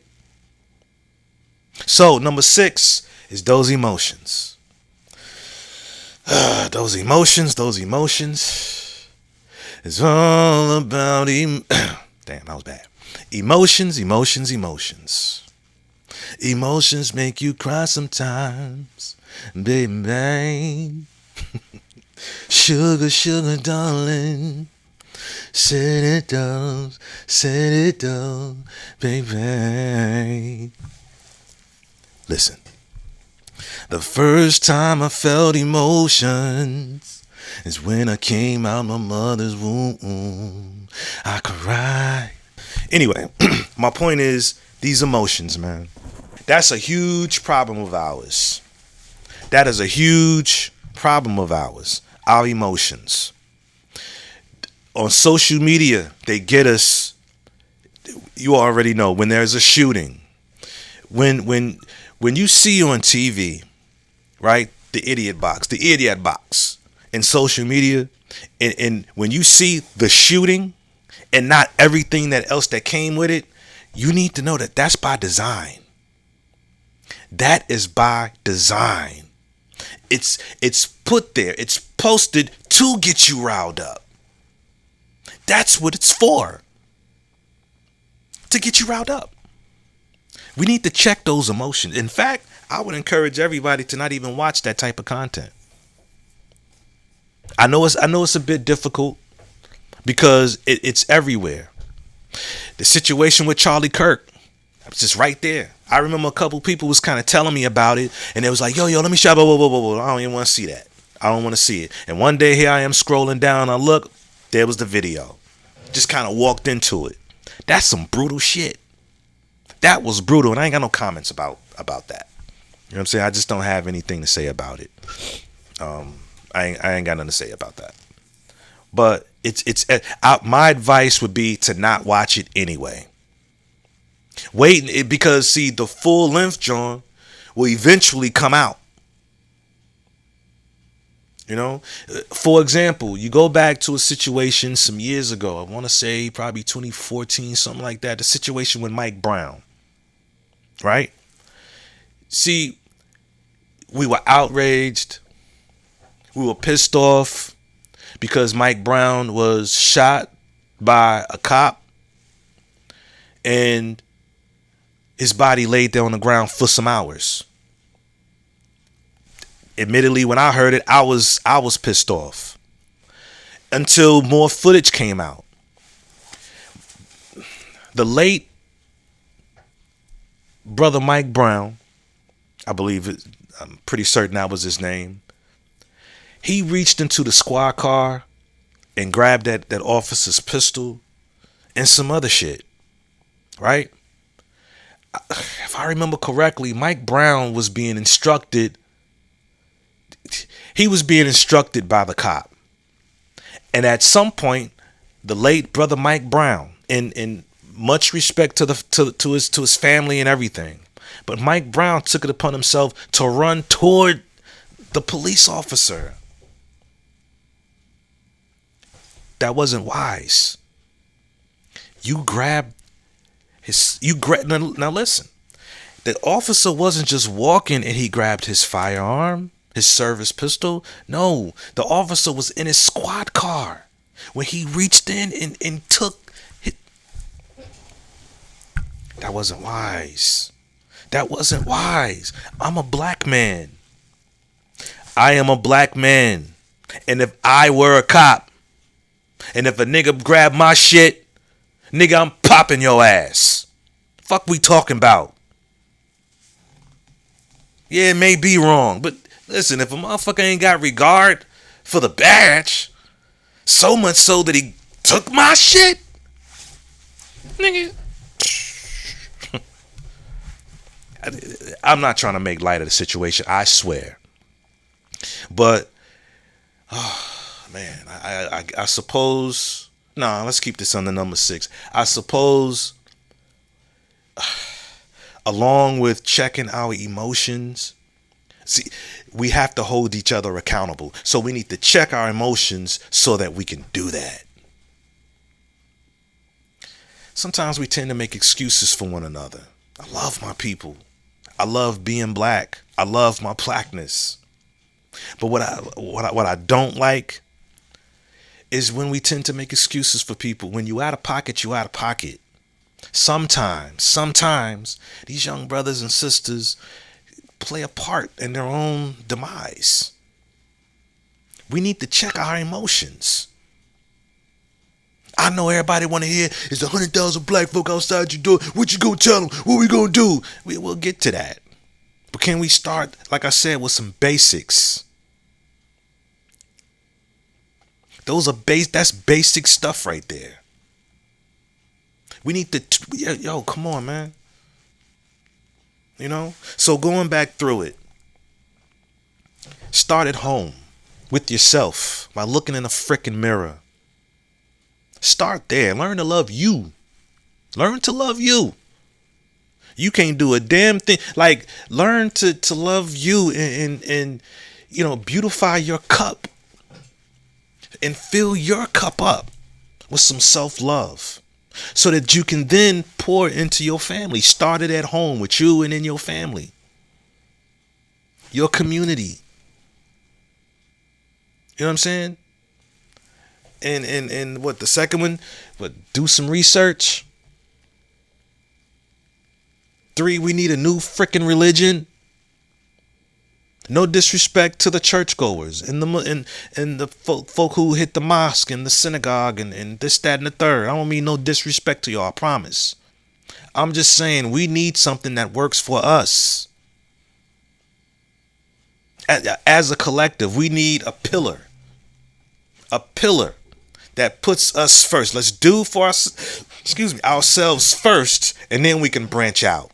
So, number 6 is those emotions. Those emotions. It's all about Damn, that was bad. Emotions. Emotions make you cry sometimes, baby. Sugar, darling. Set it down, baby. Listen. The first time I felt emotions is when I came out my mother's womb. I cried. Anyway, my point is these emotions, man. That's a huge problem of ours. That is a huge problem of ours. Our emotions. On social media, they get us. You already know when there's a shooting. When you see on TV, right, the idiot box in social media, and when you see the shooting and not everything else that came with it, you need to know that that's by design. That is by design. It's put there. It's posted to get you riled up. That's what it's for. To get you riled up. We need to check those emotions. In fact, I would encourage everybody to not even watch that type of content. I know it's a bit difficult because it's everywhere. The situation with Charlie Kirk, it's just right there. I remember a couple people was kind of telling me about it, and it was like, yo, let me show. Whoa. I don't even want to see that. I don't want to see it. And one day here I am scrolling down. I look, there was the video. Just kind of walked into it. That's some brutal shit. That was brutal, and I ain't got no comments about that. You know what I'm saying? I just don't have anything to say about it. I ain't got nothing to say about that. But my advice would be to not watch it anyway. Wait, because see, the full length John will eventually come out. You know, for example, you go back to a situation some years ago. I want to say probably 2014, something like that. The situation with Mike Brown. Right? See, we were outraged. We were pissed off because Mike Brown was shot by a cop and his body laid there on the ground for some hours. Admittedly, when I heard it, I was pissed off until more footage came out. The late brother Mike Brown, I believe I'm pretty certain that was his name. He reached into the squad car and grabbed that officer's pistol and some other shit. Right? If I remember correctly, Mike Brown was being instructed. He was being instructed by the cop. And at some point, the late brother Mike Brown, in much respect to his family and everything, but Mike Brown took it upon himself to run toward the police officer. That wasn't wise. Now listen. The officer wasn't just walking and he grabbed his firearm, his service pistol. No, the officer was in his squad car when he reached in and took it. That wasn't wise. That wasn't wise. I'm a black man. I am a black man. And if I were a cop, and if a nigga grabbed my shit, nigga, I'm popping your ass. Fuck we talking about? Yeah, it may be wrong, but listen, if a motherfucker ain't got regard for the badge. So much so that he took my shit. Nigga. I'm not trying to make light of the situation, I swear. But, oh, man, I suppose... Nah, let's keep this on the number 6. I suppose, along with checking our emotions, see, we have to hold each other accountable. So we need to check our emotions so that we can do that. Sometimes we tend to make excuses for one another. I love my people. I love being black. I love my blackness. But what I don't like is when we tend to make excuses for people. When you out of pocket, you out of pocket. Sometimes these young brothers and sisters play a part in their own demise. We need to check our emotions. I know everybody want to hear, it's 100,000 black folk outside your door. What you gonna tell them? What we gonna do? We'll get to that. But can we start, like I said, with some basics? That's basic stuff right there. We need to, come on, man. You know? So going back through it, start at home with yourself by looking in a freaking mirror. Start there. Learn to love you. Learn to love you. You can't do a damn thing. Like, learn to love you and beautify your cup. And fill your cup up with some self-love so that you can then pour into your family. Start it at home with you and in your family, your community. You know what I'm saying? And what the second one? Do some research. 3, we need a new freaking religion. No disrespect to the churchgoers and the folk who hit the mosque and the synagogue and this, that, and the third. I don't mean no disrespect to y'all, I promise. I'm just saying we need something that works for us. As a collective, we need a pillar. A pillar that puts us first. Let's do for ourselves first, and then we can branch out.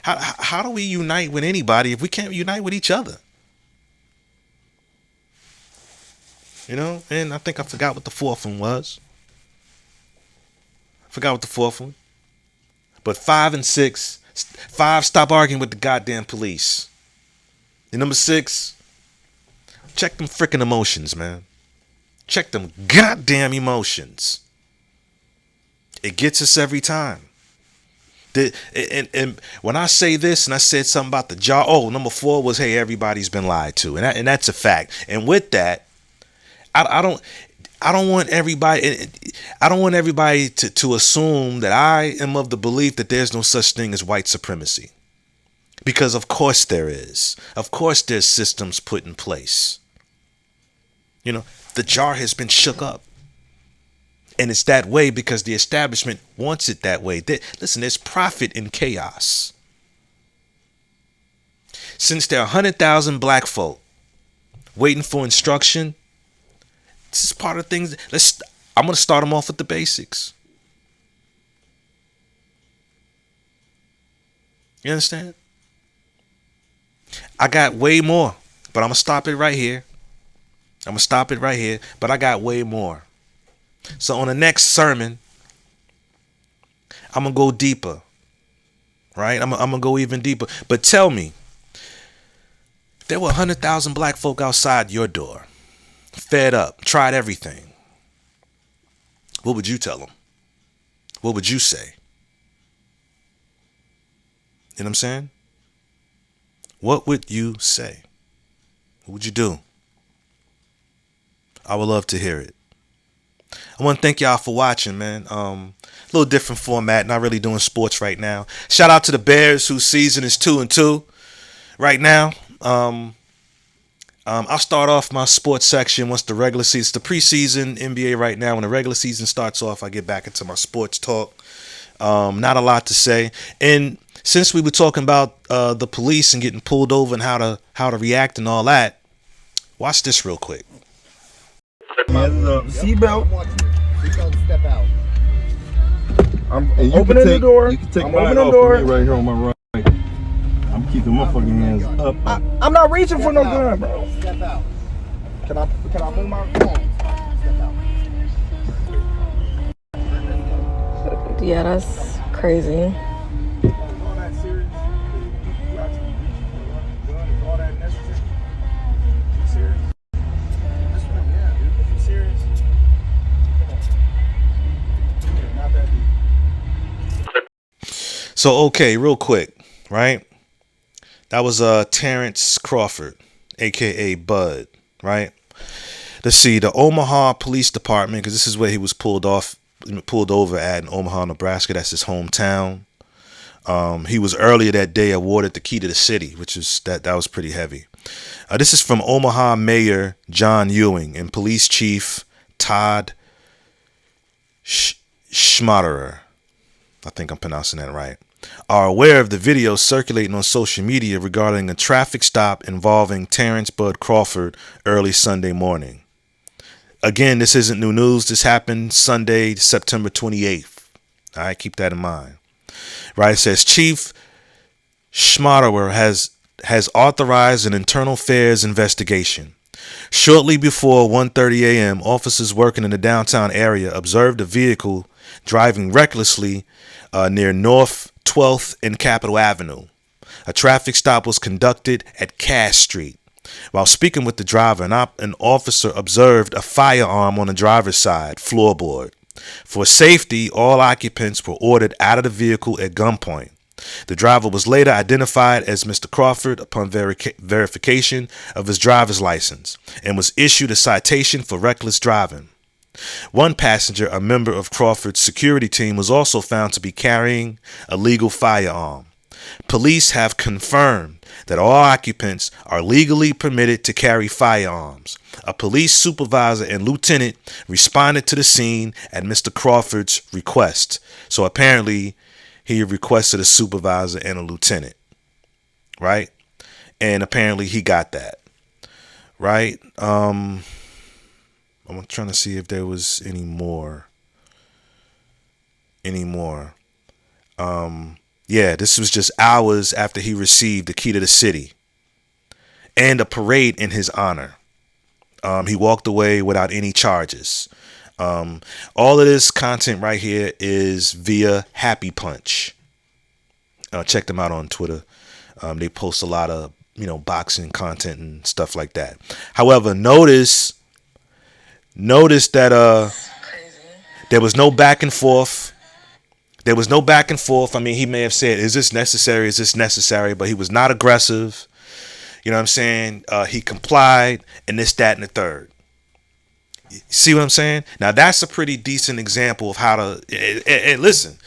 How do we unite with anybody if we can't unite with each other? You know, and I think I forgot what the 4th one was. But 5 and 6. 5, stop arguing with the goddamn police. And number 6, check them freaking emotions, man. Check them goddamn emotions. It gets us every time. And when I say this, and I said something about the jar. Oh, number 4 was, hey, everybody's been lied to, and that's a fact. And with that, I don't want everybody to assume that I am of the belief that there's no such thing as white supremacy, because of course there is. Of course there's systems put in place. You know, the jar has been shook up. And it's that way because the establishment wants it that way. Listen, there's profit in chaos. Since there are 100,000 black folk waiting for instruction, this is part of things. I'm going to start them off with the basics. You understand? I got way more, but I'm going to stop it right here. But I got way more. So on the next sermon, I'm going to go deeper, right? I'm going to go even deeper. But tell me, if there were 100,000 black folk outside your door, fed up, tried everything, what would you tell them? What would you say? You know what I'm saying? What would you say? What would you do? I would love to hear it. I want to thank y'all for watching, man. A little different format, not really doing sports right now. Shout out to the Bears, whose season is 2-2 right now. I'll start off my sports section once the regular season, it's the preseason NBA right now. When the regular season starts off, I get back into my sports talk. Not a lot to say. And since we were talking about the police and getting pulled over and how to react and all that, watch this real quick. Seatbelt. Step out. Opening the door. You can take I'm mine opening the off door. of me right here on my right. I'm keeping my fucking hands up. I'm not reaching for no gun, bro. Step out. Can I move my phone? Step out. Yeah, that's crazy. So, okay, real quick, right? That was Terrence Crawford, a.k.a. Bud, right? Let's see, the Omaha Police Department, because this is where he was pulled over at in Omaha, Nebraska. That's his hometown. He was earlier that day awarded the key to the city, which is that was pretty heavy. This is from Omaha Mayor John Ewing and Police Chief Todd Schmaderer. I think I'm pronouncing that right. Are aware of the video circulating on social media regarding a traffic stop involving Terrence Bud Crawford early Sunday morning. Again, this isn't new news. This happened Sunday, September 28th. All right, keep that in mind. Right, it says Chief Schmaderer has authorized an internal affairs investigation. Shortly before 1:30 a.m., officers working in the downtown area observed a vehicle driving recklessly near North 12th and Capitol Avenue. A traffic stop was conducted at Cass Street. While speaking with the driver, an officer observed a firearm on the driver's side floorboard. For safety, all occupants were ordered out of the vehicle at gunpoint. The driver was later identified as Mr. Crawford upon verification of his driver's license and was issued a citation for reckless driving. One passenger, a member of Crawford's security team, was also found to be carrying a legal firearm. Police have confirmed that all occupants are legally permitted to carry firearms. A police supervisor and lieutenant responded to the scene at Mr. Crawford's request. So apparently he requested a supervisor and a lieutenant, right? And apparently he got that, right? I'm trying to see if there was any more. Yeah, this was just hours after he received the key to the city and a parade in his honor. He walked away without any charges. All of this content right here is via Happy Punch. Check them out on Twitter. They post a lot of, boxing content and stuff like that. However, notice that there was no back and forth. I mean, he may have said, is this necessary? Is this necessary? But he was not aggressive. You know what I'm saying? He complied and this, that, and the third. See what I'm saying? Now, that's a pretty decent example of how to, and listen,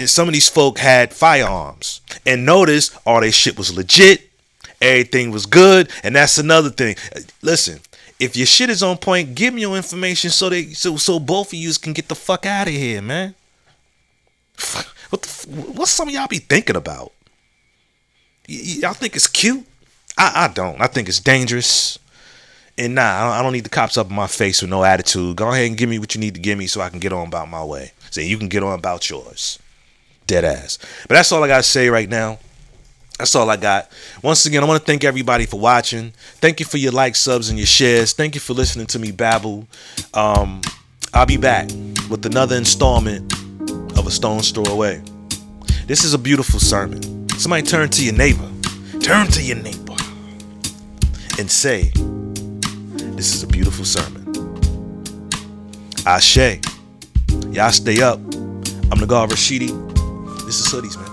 some of these folk had firearms. And notice all their shit was legit. Everything was good. And that's another thing. Listen, if your shit is on point, give me your information so both of you can get the fuck out of here, man. What some of y'all be thinking about? Y'all think it's cute? I don't. I think it's dangerous. And nah, I don't need the cops up in my face with no attitude. Go ahead and give me what you need to give me so I can get on about my way. So you can get on about yours. Dead ass. But that's all I got to say right now. That's all I got. Once again, I want to thank everybody for watching. Thank you for your likes, subs, and your shares. Thank you for listening to me babble. I'll be back with another installment of A Stone's Throw Away. This is a beautiful sermon. Somebody turn to your neighbor. Turn to your neighbor and say, this is a beautiful sermon. Ashe. Y'all stay up. I'm the God Rashidi. This is Hoodies, man.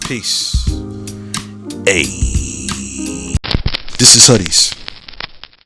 Peace. Hey. This is Hoodies.